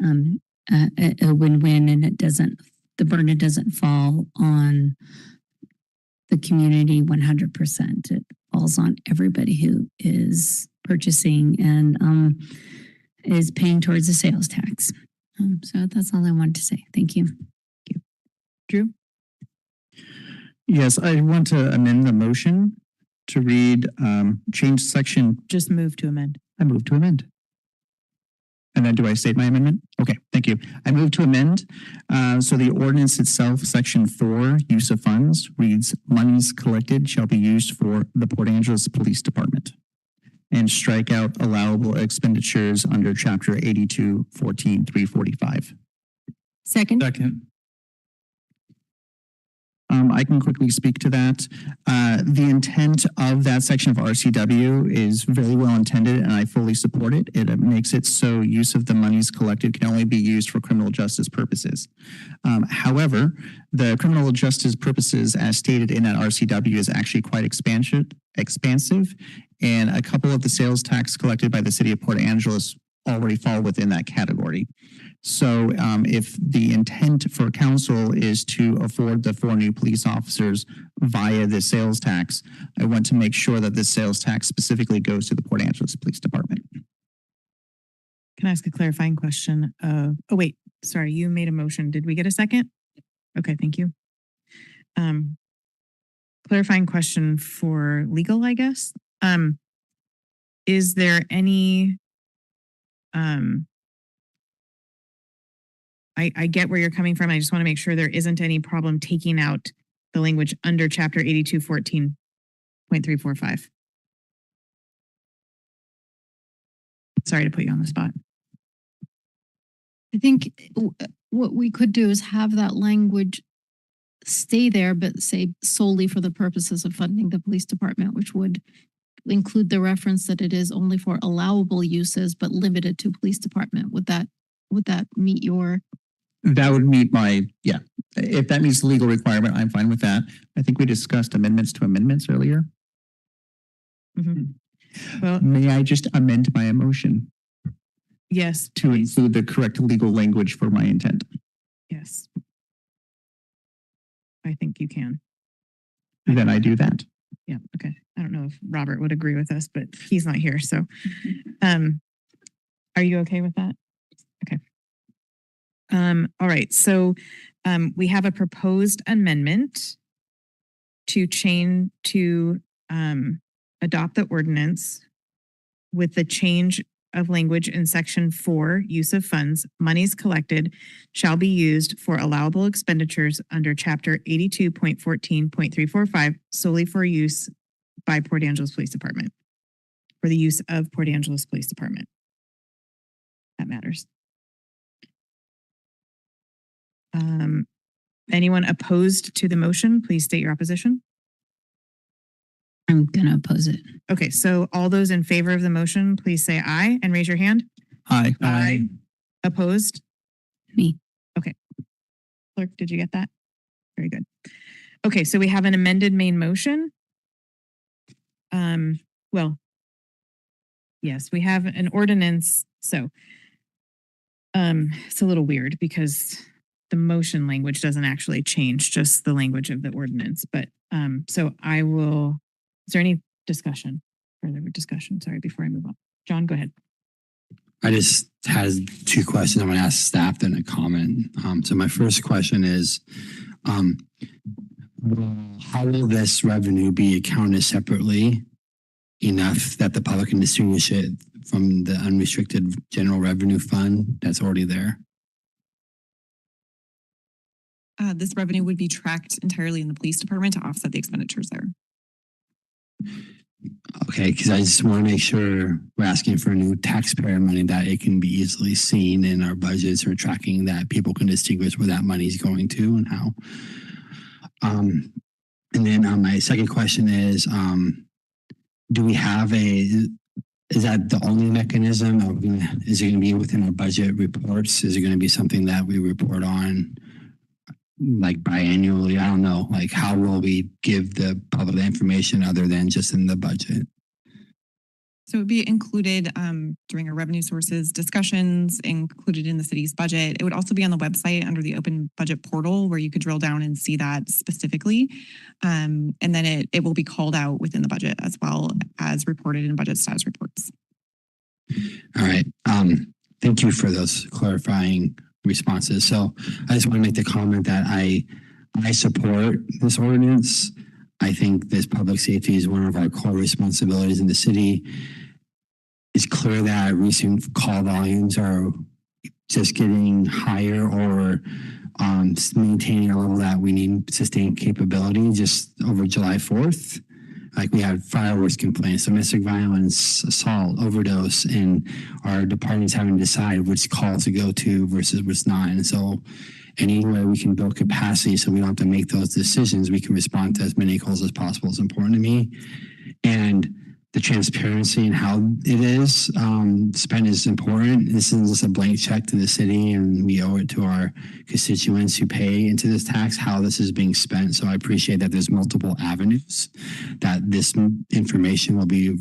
a win-win, and the burden doesn't fall on the community 100%. It falls on everybody who is purchasing and is paying towards the sales tax. So that's all I wanted to say. Thank you. Drew? Yes, I want to amend the motion to read, change section. Just move to amend. I move to amend. And then do I state my amendment? Okay, thank you. I move to amend. So the ordinance itself, section 4, use of funds, reads, monies collected shall be used for the Port Angeles Police Department. And strike out allowable expenditures under chapter 82-14-345. Second. I can quickly speak to that. The intent of that section of RCW is very well intended, and I fully support it. It makes it so use of the monies collected can only be used for criminal justice purposes. However, the criminal justice purposes, as stated in that RCW, is actually quite expansive, and a couple of the sales tax collected by the City of Port Angeles already fall within that category. So if the intent for council is to afford the 4 new police officers via the sales tax, I want to make sure that this sales tax specifically goes to the Port Angeles Police Department. Can I ask a clarifying question? Sorry, you made a motion. Did we get a second? Okay, thank you. Clarifying question for legal, I guess. Is there any I get where you're coming from. I just want to make sure there isn't any problem taking out the language under chapter 8214.345. Sorry to put you on the spot. I think what we could do is have that language stay there, but say solely for the purposes of funding the police department, which would include the reference that it is only for allowable uses, but limited to police department. Would that meet your? That would meet my, yeah. If that meets the legal requirement, I'm fine with that. I think we discussed amendments to amendments earlier. Well, May I just amend my motion yes, to include the correct legal language for my intent? yes. I think you can. Then I do that. Yeah. Okay. I don't know if Robert would agree with us, but he's not here. So, are you okay with that? Okay. All right. So, we have a proposed amendment to change to adopt the ordinance with the change of language in section 4, use of funds. Monies collected shall be used for allowable expenditures under chapter 82.14.345 solely for use by Port Angeles Police Department, for the use of Port Angeles Police Department. That matters. Anyone opposed to the motion, please state your opposition. I'm gonna oppose it. Okay, so all those in favor of the motion, please say aye and raise your hand. Aye. Aye. Opposed? Me. Okay. Clerk, did you get that? Very good. Okay, so we have an amended main motion. Well, yes, we have an ordinance. So it's a little weird because the motion language doesn't actually change, just the language of the ordinance. But so I will, is there any discussion, further discussion? Sorry, before I move on. John, go ahead. I just had two questions. I'm going to ask staff then a comment. So my first question is, how will this revenue be accounted separately enough that the public can distinguish it from the unrestricted general revenue fund that's already there? This revenue would be tracked entirely in the police department to offset the expenditures there. Okay, because I just want to make sure we're asking for new taxpayer money that it can be easily seen in our budgets or tracking that people can distinguish where that money is going to and how. And then my second question is, do we have is that the only mechanism? Is it going to be within our budget reports? Is it going to be something that we report on like biannually? I don't know. Like, how will we give the public the information other than just in the budget? So it would be included during our revenue sources discussions, included in the city's budget. It would also be on the website under the open budget portal where you could drill down and see that specifically. And then it will be called out within the budget as well as reported in budget status reports. All right. Thank you for those clarifying responses. So I just want to make the comment that I support this ordinance. I think this public safety is one of our core responsibilities in the city. It's clear that recent call volumes are just getting higher or maintaining a level that we need sustained capability. Just over July 4th, like we had fireworks complaints, domestic violence, assault, overdose, and our departments having to decide which call to go to versus which not. And so any way we can build capacity so we don't have to make those decisions, we can respond to as many calls as possible is important to me. And the transparency and how it is spent is important. This isn't just a blank check to the city, and we owe it to our constituents who pay into this tax how this is being spent. So I appreciate that there's multiple avenues that this information will be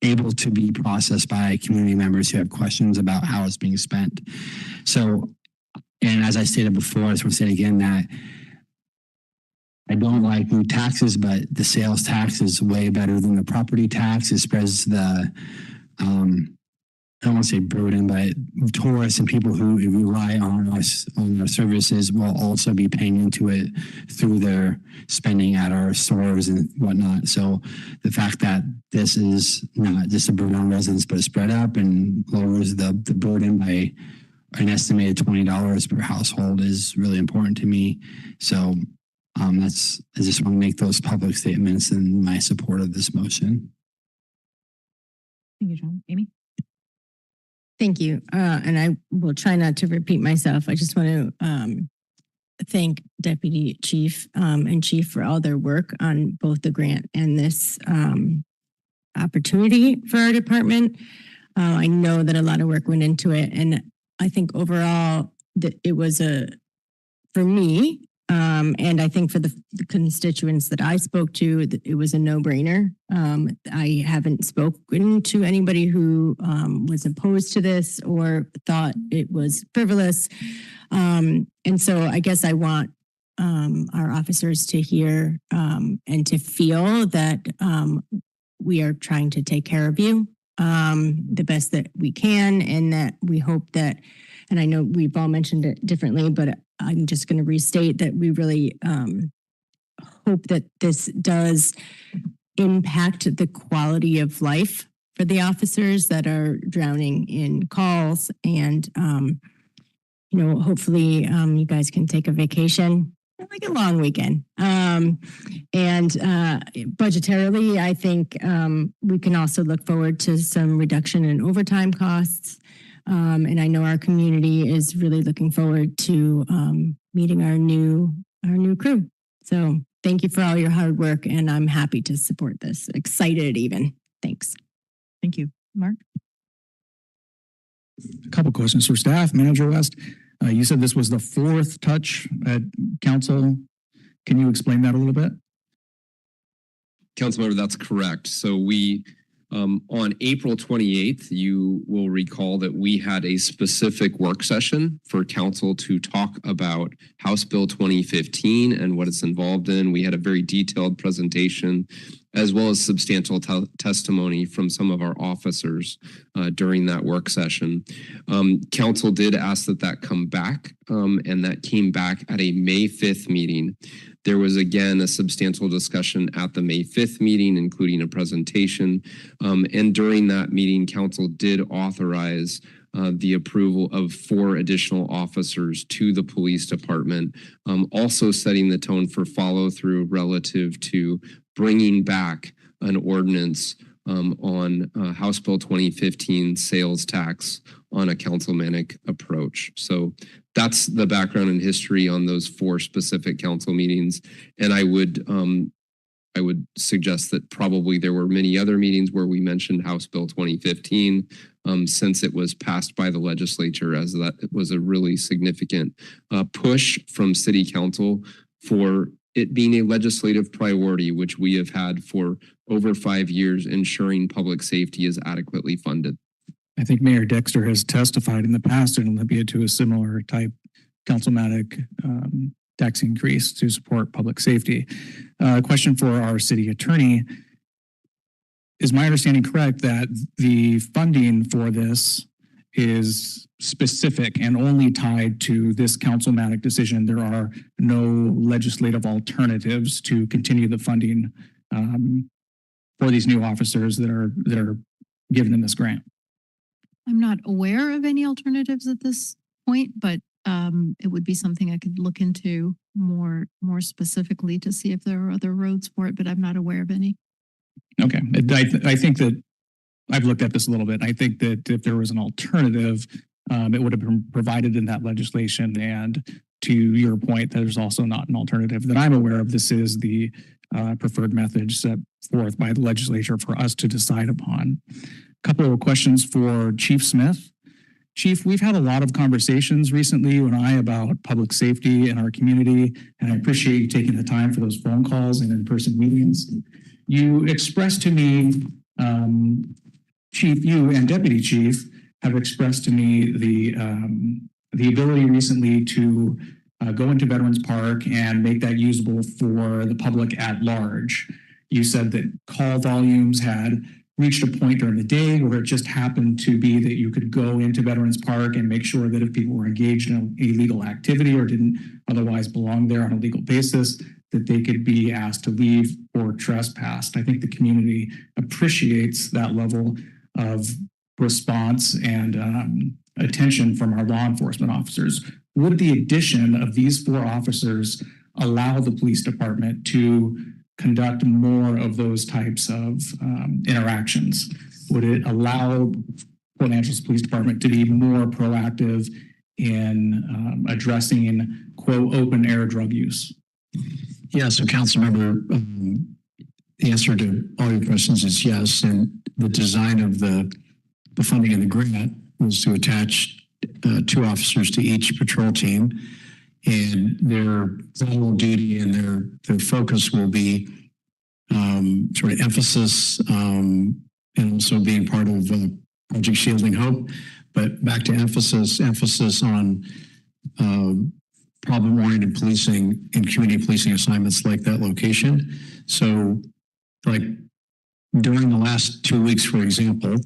able to be processed by community members who have questions about how it's being spent. So, and as I stated before, I just want to say again that I don't like new taxes, but the sales tax is way better than the property tax. It spreads the don't want to say burden, but tourists and people who rely on us, on our services, will also be paying into it through their spending at our stores and whatnot. So the fact that this is not just a burden on residents, but spread up and lowers the burden by an estimated $20 per household is really important to me. So I just want to make those public statements in my support of this motion. Thank you, John. Amy? Thank you. And I will try not to repeat myself. I just want to thank Deputy Chief and Chief for all their work on both the grant and this opportunity for our department. I know that a lot of work went into it, and I think overall that it was for me, and I think for the constituents that I spoke to, it was a no-brainer. I haven't spoken to anybody who was opposed to this or thought it was frivolous. And so I guess I want our officers to hear and to feel that we are trying to take care of you the best that we can, and that we hope that, and I know we've all mentioned it differently, but I'm just going to restate that we really hope that this does impact the quality of life for the officers that are drowning in calls. And, hopefully you guys can take a vacation, like a long weekend. And budgetarily, I think we can also look forward to some reduction in overtime costs. And I know our community is really looking forward to meeting our new crew. So thank you for all your hard work, and I'm happy to support this. Excited even. Thanks. Thank you. Mark? A couple questions for staff. Manager West, you said this was the fourth touch at council. Can you explain that a little bit? Councilmember, that's correct. So we, on April 28th, you will recall that we had a specific work session for council to talk about House Bill 2015 and what it's involved in. We had a very detailed presentation as well as substantial testimony from some of our officers during that work session. Council did ask that come back, and that came back at a May 5th meeting. There was, again, a substantial discussion at the May 5th meeting, including a presentation. And during that meeting, council did authorize the approval of 4 additional officers to the police department, also setting the tone for follow through relative to bringing back an ordinance on House Bill 2015 sales tax on a councilmanic approach. So that's the background and history on those 4 specific council meetings. And I would suggest that probably there were many other meetings where we mentioned House Bill 2015 since it was passed by the legislature, as that was a really significant push from city council for it being a legislative priority, which we have had for over 5 years, ensuring public safety is adequately funded. I think Mayor Dexter has testified in the past in Olympia to a similar type councilmanic tax increase to support public safety. Question for our city attorney. Is my understanding correct that the funding for this is specific and only tied to this councilmanic decision? There are no legislative alternatives to continue the funding for these new officers that are given in this grant? I'm not aware of any alternatives at this point, but it would be something I could look into more specifically to see if there are other roads for it, but I'm not aware of any. Okay. I think that I've looked at this a little bit. I think that if there was an alternative, it would have been provided in that legislation. And to your point, there's also not an alternative that I'm aware of. This is the preferred method set forth by the legislature for us to decide upon. A couple of questions for Chief Smith. Chief, we've had a lot of conversations recently, you and I, about public safety in our community, and I appreciate you taking the time for those phone calls and in-person meetings. You expressed to me, Chief, you and Deputy Chief have expressed to me the ability recently to go into Veterans Park and make that usable for the public at large. You said that call volumes had reached a point during the day where it just happened to be that you could go into Veterans Park and make sure that if people were engaged in a illegal activity or didn't otherwise belong there on a legal basis, that they could be asked to leave or trespassed. I think the community appreciates that level of response and attention from our law enforcement officers. Would the addition of these 4 officers allow the police department to conduct more of those types of interactions? Would it allow Port Angeles Police Department to be more proactive in addressing, quote, open air drug use? Yeah, so council member, the answer to all your questions is yes. And the design of the funding in the grant was to attach 2 officers to each patrol team, and their federal duty and their focus will be sort of emphasis and also being part of Project Shielding Hope. But back to emphasis on problem-oriented policing and community policing assignments like that location. So, like during the last 2 weeks, for example,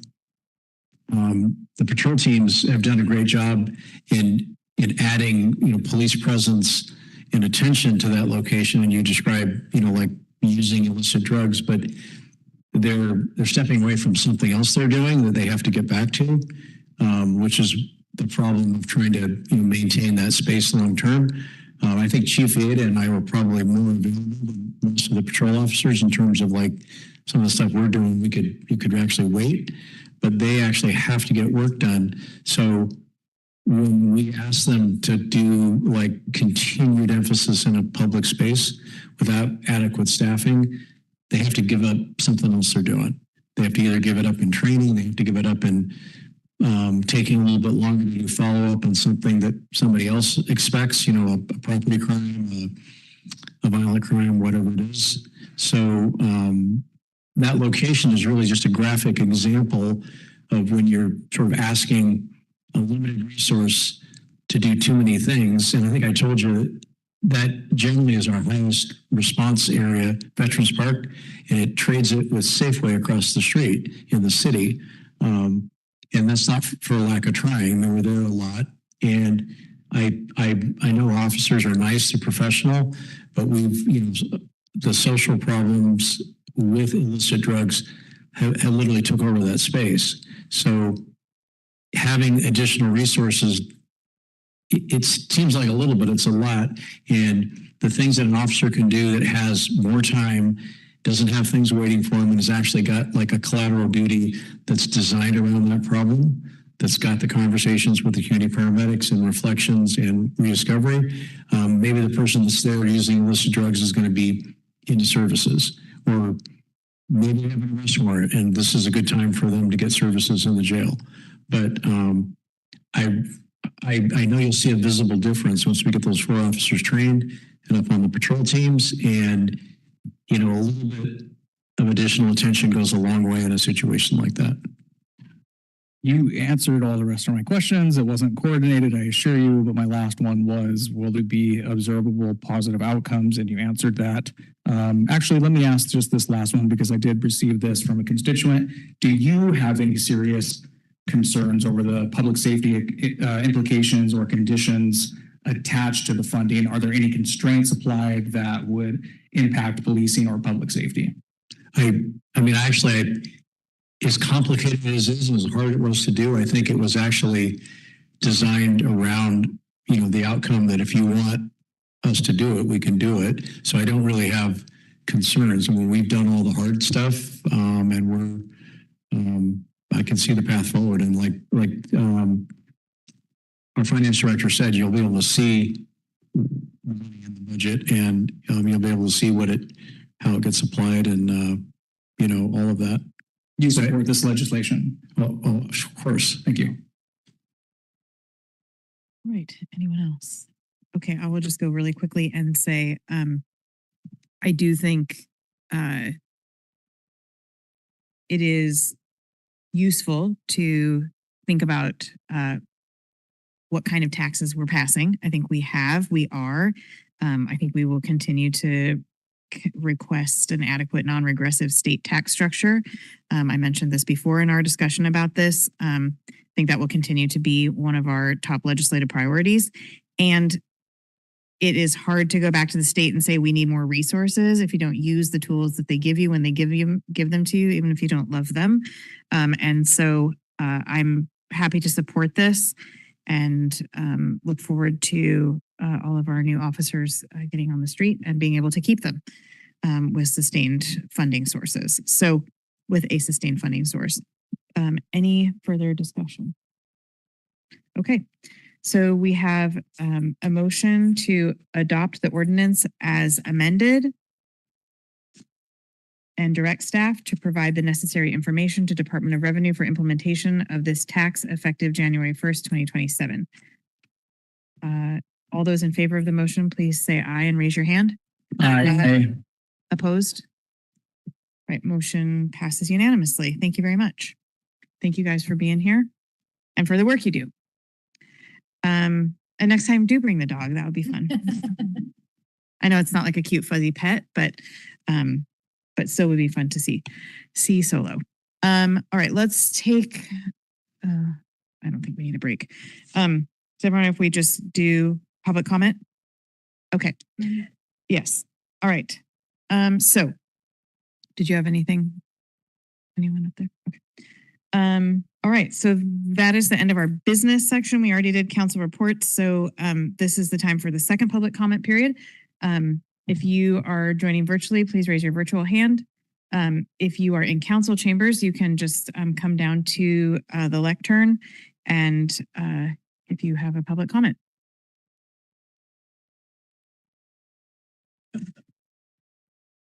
the patrol teams have done a great job in adding, police presence and attention to that location. And you describe, like using illicit drugs, but they're stepping away from something else they're doing that they have to get back to, which is the problem of trying to maintain that space long term. I think Chief Ada and I were probably more available than most of the patrol officers in terms of like some of the stuff we're doing. You could actually wait, but they actually have to get work done. So when we ask them to do like continued emphasis in a public space without adequate staffing, they have to give up something else they're doing. They have to either give it up in training, they have to give it up in taking a little bit longer to follow up on something that somebody else expects, a property crime, a violent crime, whatever it is. So that location is really just a graphic example of when you're sort of asking a limited resource to do too many things. And I think I told you that generally is our highest response area, Veterans Park, and it trades it with Safeway across the street in the city. And that's not for lack of trying. They were there a lot. And I know officers are nice, they're professional, but the social problems with illicit drugs have literally took over that space. So having additional resources, it seems like a little, but it's a lot. And the things that an officer can do that has more time, doesn't have things waiting for him, and has actually got like a collateral duty that's designed around that problem, that's got the conversations with the community paramedics and reflections and rediscovery. Maybe the person that's there using illicit drugs is going to be into services, or maybe they have an arrest warrant and this is a good time for them to get services in the jail. But I know you'll see a visible difference once we get those 4 officers trained and up on the patrol teams, and a little bit of additional attention goes a long way in a situation like that. You answered all the rest of my questions. It wasn't coordinated, I assure you, but my last one was, will there be observable positive outcomes? And you answered that. Actually, let me ask just this last one, because I did receive this from a constituent. Do you have any serious concerns over the public safety implications or conditions attached to the funding? Are there any constraints applied that would impact policing or public safety? I mean, actually, as complicated as it is, and as hard it was to do, I think it was actually designed around, the outcome that if you want us to do it, we can do it. So I don't really have concerns. I mean, we've done all the hard stuff, and I can see the path forward. And like our finance director said, you'll be able to see money in the budget, and you'll be able to see how it gets applied, and all of that. You support this legislation? Oh, of course. Thank you. All right. Anyone else? Okay, I will just go really quickly and say, I do think it is useful to think about what kind of taxes we're passing. I think we are. I think we will continue to request an adequate non-regressive state tax structure. I mentioned this before in our discussion about this. I think that will continue to be one of our top legislative priorities. And it is hard to go back to the state and say we need more resources if you don't use the tools that they give you when they give them to you, even if you don't love them. And so I'm happy to support this and look forward to all of our new officers getting on the street and being able to keep them with sustained funding sources. So with a sustained funding source. Any further discussion? Okay. So we have a motion to adopt the ordinance as amended and direct staff to provide the necessary information to Department of Revenue for implementation of this tax effective January 1st, 2027. All those in favor of the motion, please say aye and raise your hand. Aye. Opposed? Right, motion passes unanimously. Thank you very much. Thank you guys for being here and for the work you do. And next time, do bring the dog. That would be fun. I know it's not like a cute fuzzy pet, but still would be fun to see Solo. All right, let's take. I don't think we need a break. Does everyone, if we just do public comment? Okay. Yes. All right. So, did you have anything? Anyone up there? Okay. All right, so that is the end of our business section. We already did council reports, so this is the time for the second public comment period. If you are joining virtually, please raise your virtual hand. If you are in council chambers, you can just come down to the lectern and if you have a public comment.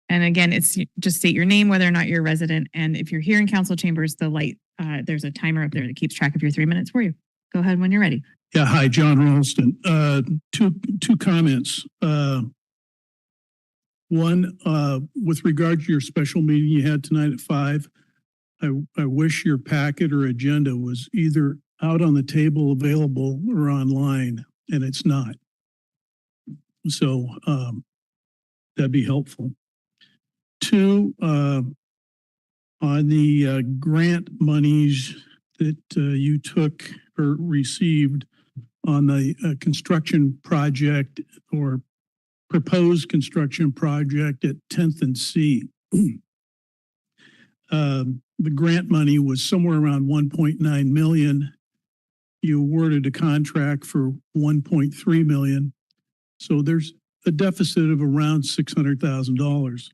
And again, it's just state your name, whether or not you're a resident. And if you're here in council chambers, the light, there's a timer up there that keeps track of your 3 minutes for you. Go ahead when you're ready. Yeah, hi, John Ralston. Two comments. One, with regard to your special meeting you had tonight at 5, I wish your packet or agenda was either out on the table available or online, and it's not. So that'd be helpful. 2, on the grant monies that you took or received on the construction project or proposed construction project at 10th and C. The grant money was somewhere around 1.9 million. You awarded a contract for 1.3 million. So there's a deficit of around $600,000.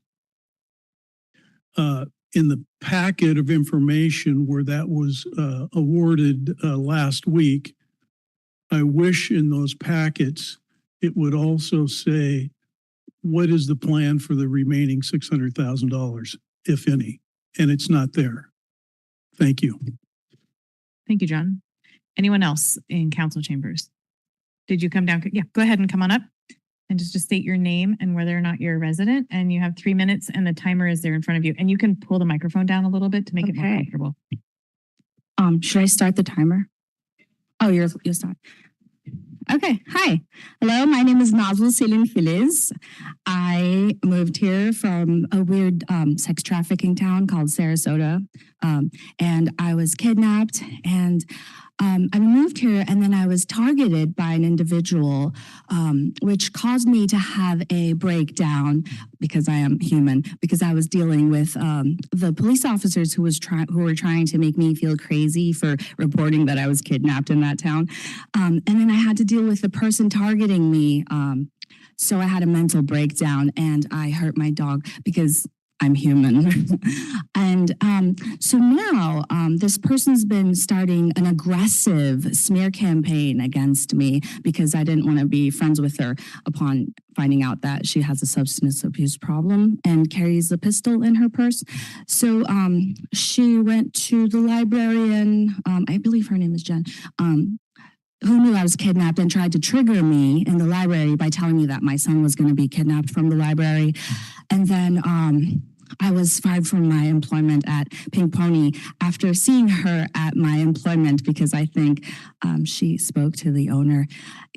In the packet of information where that was awarded last week, I wish in those packets it would also say, what is the plan for the remaining $600,000, if any? And it's not there. Thank you. Thank you, John. Anyone else in council chambers? Did you come down? Yeah, go ahead and come on up and just state your name and whether or not you're a resident. And you have 3 minutes and the timer is there in front of you. And you can pull the microphone down a little bit to make it more comfortable. Should I start the timer? Oh, you'll start. Okay. Hi. Hello. My name is Nazul Selim Filiz. I moved here from a weird sex trafficking town called Sarasota. And I was kidnapped and I moved here and then I was targeted by an individual, which caused me to have a breakdown because I am human, because I was dealing with the police officers who were trying to make me feel crazy for reporting that I was kidnapped in that town. And then I had to deal with the person targeting me. So I had a mental breakdown and I hurt my dog because I'm human. And so now this person's been starting an aggressive smear campaign against me because I didn't want to be friends with her upon finding out that she has a substance abuse problem and carries a pistol in her purse. So she went to the librarian, I believe her name is Jen, who knew I was kidnapped and tried to trigger me in the library by telling me that my son was going to be kidnapped from the library. And then I was fired from my employment at Pink Pony after seeing her at my employment because I think she spoke to the owner.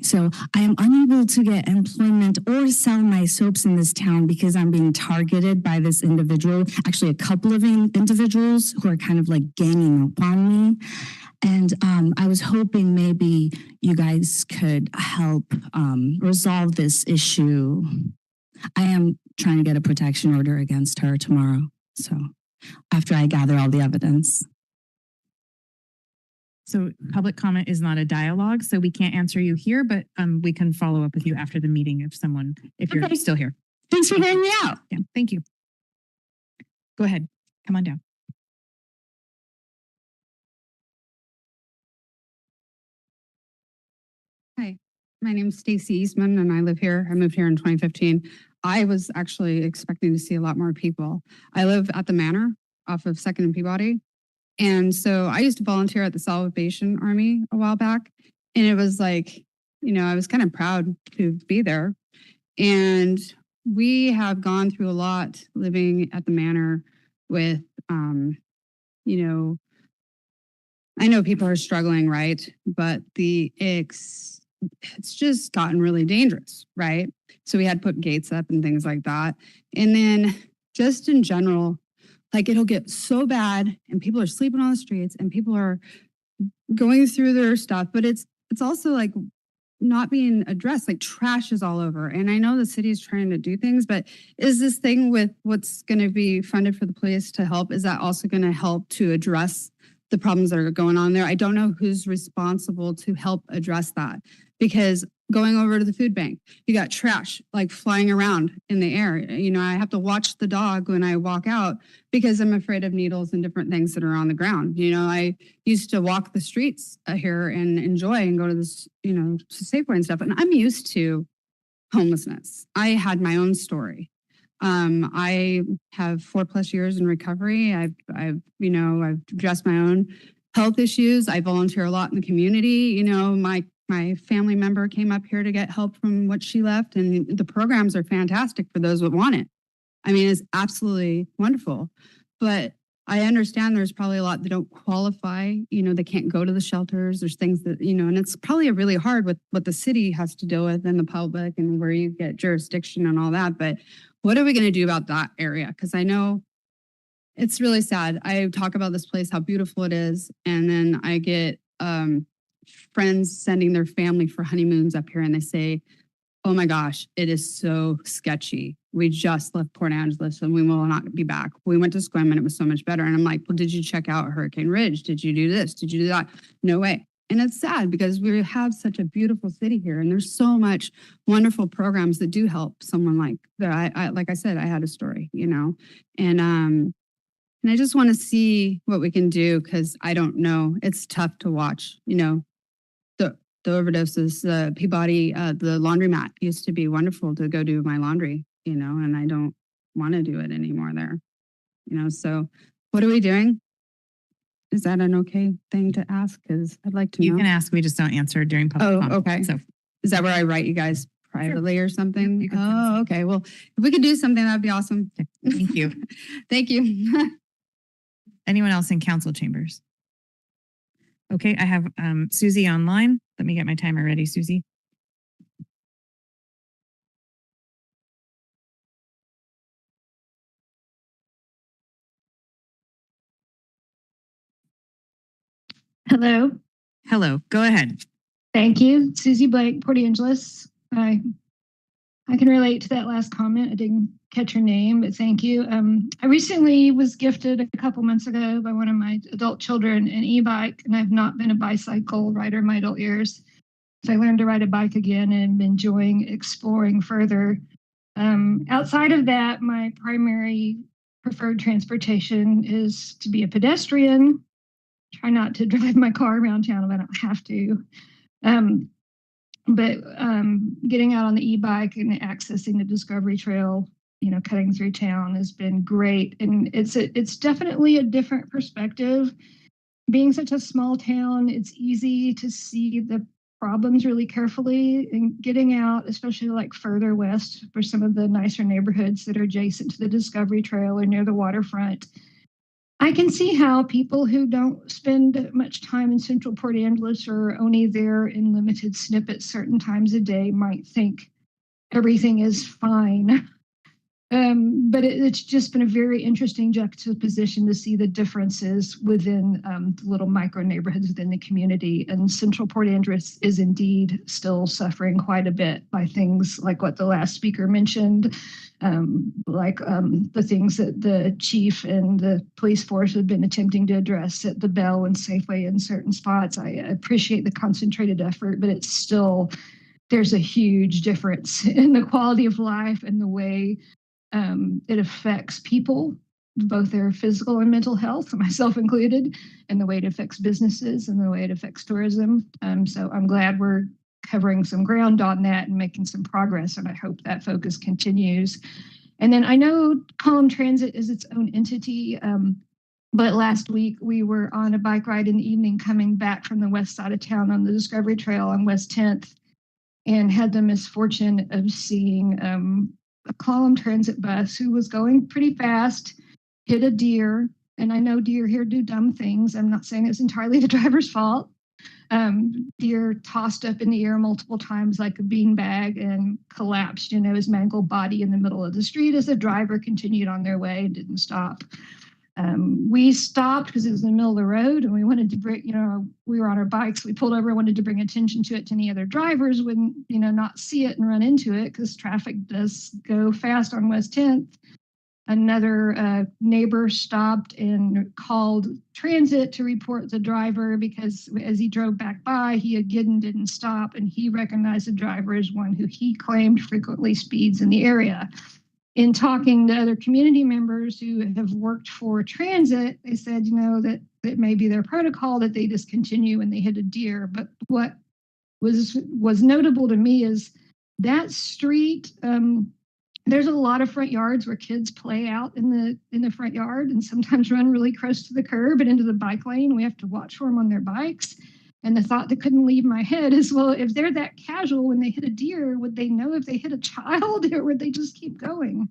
So I am unable to get employment or sell my soaps in this town because I'm being targeted by this individual, actually a couple of individuals who are kind of like ganging up on me. And I was hoping maybe you guys could help resolve this issue. I am trying to get a protection order against her tomorrow. So after I gather all the evidence. So public comment is not a dialogue, so we can't answer you here, but we can follow up with you after the meeting if you're Okay. still here. Thanks for hearing me out. Yeah, thank you. Go ahead. Come on down. Hi, my name is Stacy Eastman and I live here. I moved here in 2015. I was actually expecting to see a lot more people. I live at the Manor off of 2nd and Peabody. And so I used to volunteer at the Salvation Army a while back. And it was like, I was kind of proud to be there. And we have gone through a lot living at the Manor with, I know people are struggling, right? But it's just gotten really dangerous, right? So we had put gates up and things like that. And then just in general, like it'll get so bad and people are sleeping on the streets and people are going through their stuff, but it's also like not being addressed, like trash is all over. And I know the city is trying to do things, but is this thing with what's going to be funded for the police to help, is that also going to help to address the problems that are going on there? I don't know who's responsible to help address that, because going over to the food bank, you got trash like flying around in the air. I have to watch the dog when I walk out because I'm afraid of needles and different things that are on the ground. I used to walk the streets here and enjoy and go to this, to Safeway and stuff. And I'm used to homelessness. I had my own story. I have 4+ years in recovery. I've addressed my own health issues. I volunteer a lot in the community. My family member came up here to get help from what she left, and the programs are fantastic for those that want it. I mean, it's absolutely wonderful, but I understand there's probably a lot that don't qualify. They can't go to the shelters. There's things that, and it's probably really hard with what the city has to deal with and the public and where you get jurisdiction and all that. But what are we going to do about that area? Because I know it's really sad. I talk about this place, how beautiful it is. And then I get friends sending their family for honeymoons up here and they say, oh my gosh, it is so sketchy. We just left Port Angeles and we will not be back. We went to Sequim and it was so much better. And I'm like, well, did you check out Hurricane Ridge? Did you do this? Did you do that? No way. And it's sad because we have such a beautiful city here and there's so much wonderful programs that do help someone like that. I like I said, I had a story, and I just want to see what we can do because I don't know. It's tough to watch, the overdoses, Peabody, the laundromat used to be wonderful to go do my laundry, and I don't want to do it anymore there, so what are we doing? Is that an okay thing to ask? Because I'd like to know. You can ask, we just don't answer during public comment. Okay. So is that where I write you guys privately or something? You can Oh, okay. Well, if we could do something, that'd be awesome. thank you. Thank you. Anyone else in council chambers? Okay, I have Susie online. Let me get my timer ready, Susie. Hello. Hello, go ahead. Thank you. Susie Blake, Port Angeles. I can relate to that last comment. I didn't catch her name, but thank you. I recently was gifted a couple months ago by one of my adult children an e-bike, and I've not been a bicycle rider in my adult years. So I learned to ride a bike again and am enjoying exploring further. Outside of that, my primary preferred transportation is to be a pedestrian. Try not to drive my car around town if I don't have to. But getting out on the e-bike and accessing the Discovery Trail, cutting through town has been great. And it's definitely a different perspective. Being such a small town, it's easy to see the problems really carefully and getting out, especially like further west for some of the nicer neighborhoods that are adjacent to the Discovery Trail or near the waterfront. I can see how people who don't spend much time in Central Port Angeles or only there in limited snippets certain times a day might think everything is fine. But it's just been a very interesting juxtaposition to see the differences within the little micro neighborhoods within the community. And Central Port Angeles is indeed still suffering quite a bit by things like what the last speaker mentioned, the things that the chief and the police force have been attempting to address at the Bell and Safeway in certain spots. I appreciate the concentrated effort, but it's still, there's a huge difference in the quality of life and the way it affects people, both their physical and mental health, myself included, and the way it affects businesses and the way it affects tourism. So I'm glad we're covering some ground on that and making some progress, and I hope that focus continues. And then I know Column Transit is its own entity, but last week we were on a bike ride in the evening coming back from the west side of town on the Discovery Trail on West 10th and had the misfortune of seeing a Column Transit bus who was going pretty fast, hit a deer. And I know deer here do dumb things. I'm not saying it's entirely the driver's fault. Deer tossed up in the air multiple times like a beanbag and collapsed, his mangled body in the middle of the street as the driver continued on their way and didn't stop. We stopped because it was in the middle of the road and we wanted to bring, we were on our bikes. We pulled over and wanted to bring attention to it to any other drivers wouldn't, not see it and run into it because traffic does go fast on West 10th. Another neighbor stopped and called transit to report the driver because as he drove back by, he again didn't stop and he recognized the driver as one who he claimed frequently speeds in the area. In talking to other community members who have worked for transit, they said, that it may be their protocol that they discontinue when they hit a deer. But what was notable to me is that street, there's a lot of front yards where kids play out in the front yard and sometimes run really close to the curb and into the bike lane. We have to watch for them on their bikes. And the thought that couldn't leave my head is, well, if they're that casual when they hit a deer, would they know if they hit a child or would they just keep going?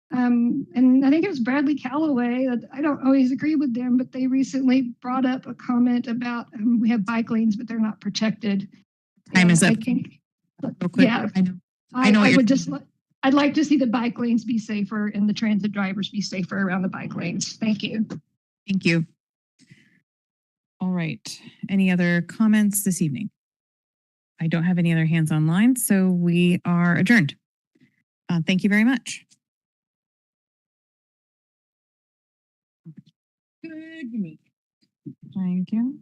And I think it was Bradley Calloway. I don't always agree with them, but they recently brought up a comment about we have bike lanes, but they're not protected. Time is up. I think, real quick. yeah, I know I would just, I'd like to see the bike lanes be safer and the transit drivers be safer around the bike lanes. Thank you. Thank you. All right. Any other comments this evening? I don't have any other hands online, so we are adjourned. Thank you very much. Good meeting. Thank you.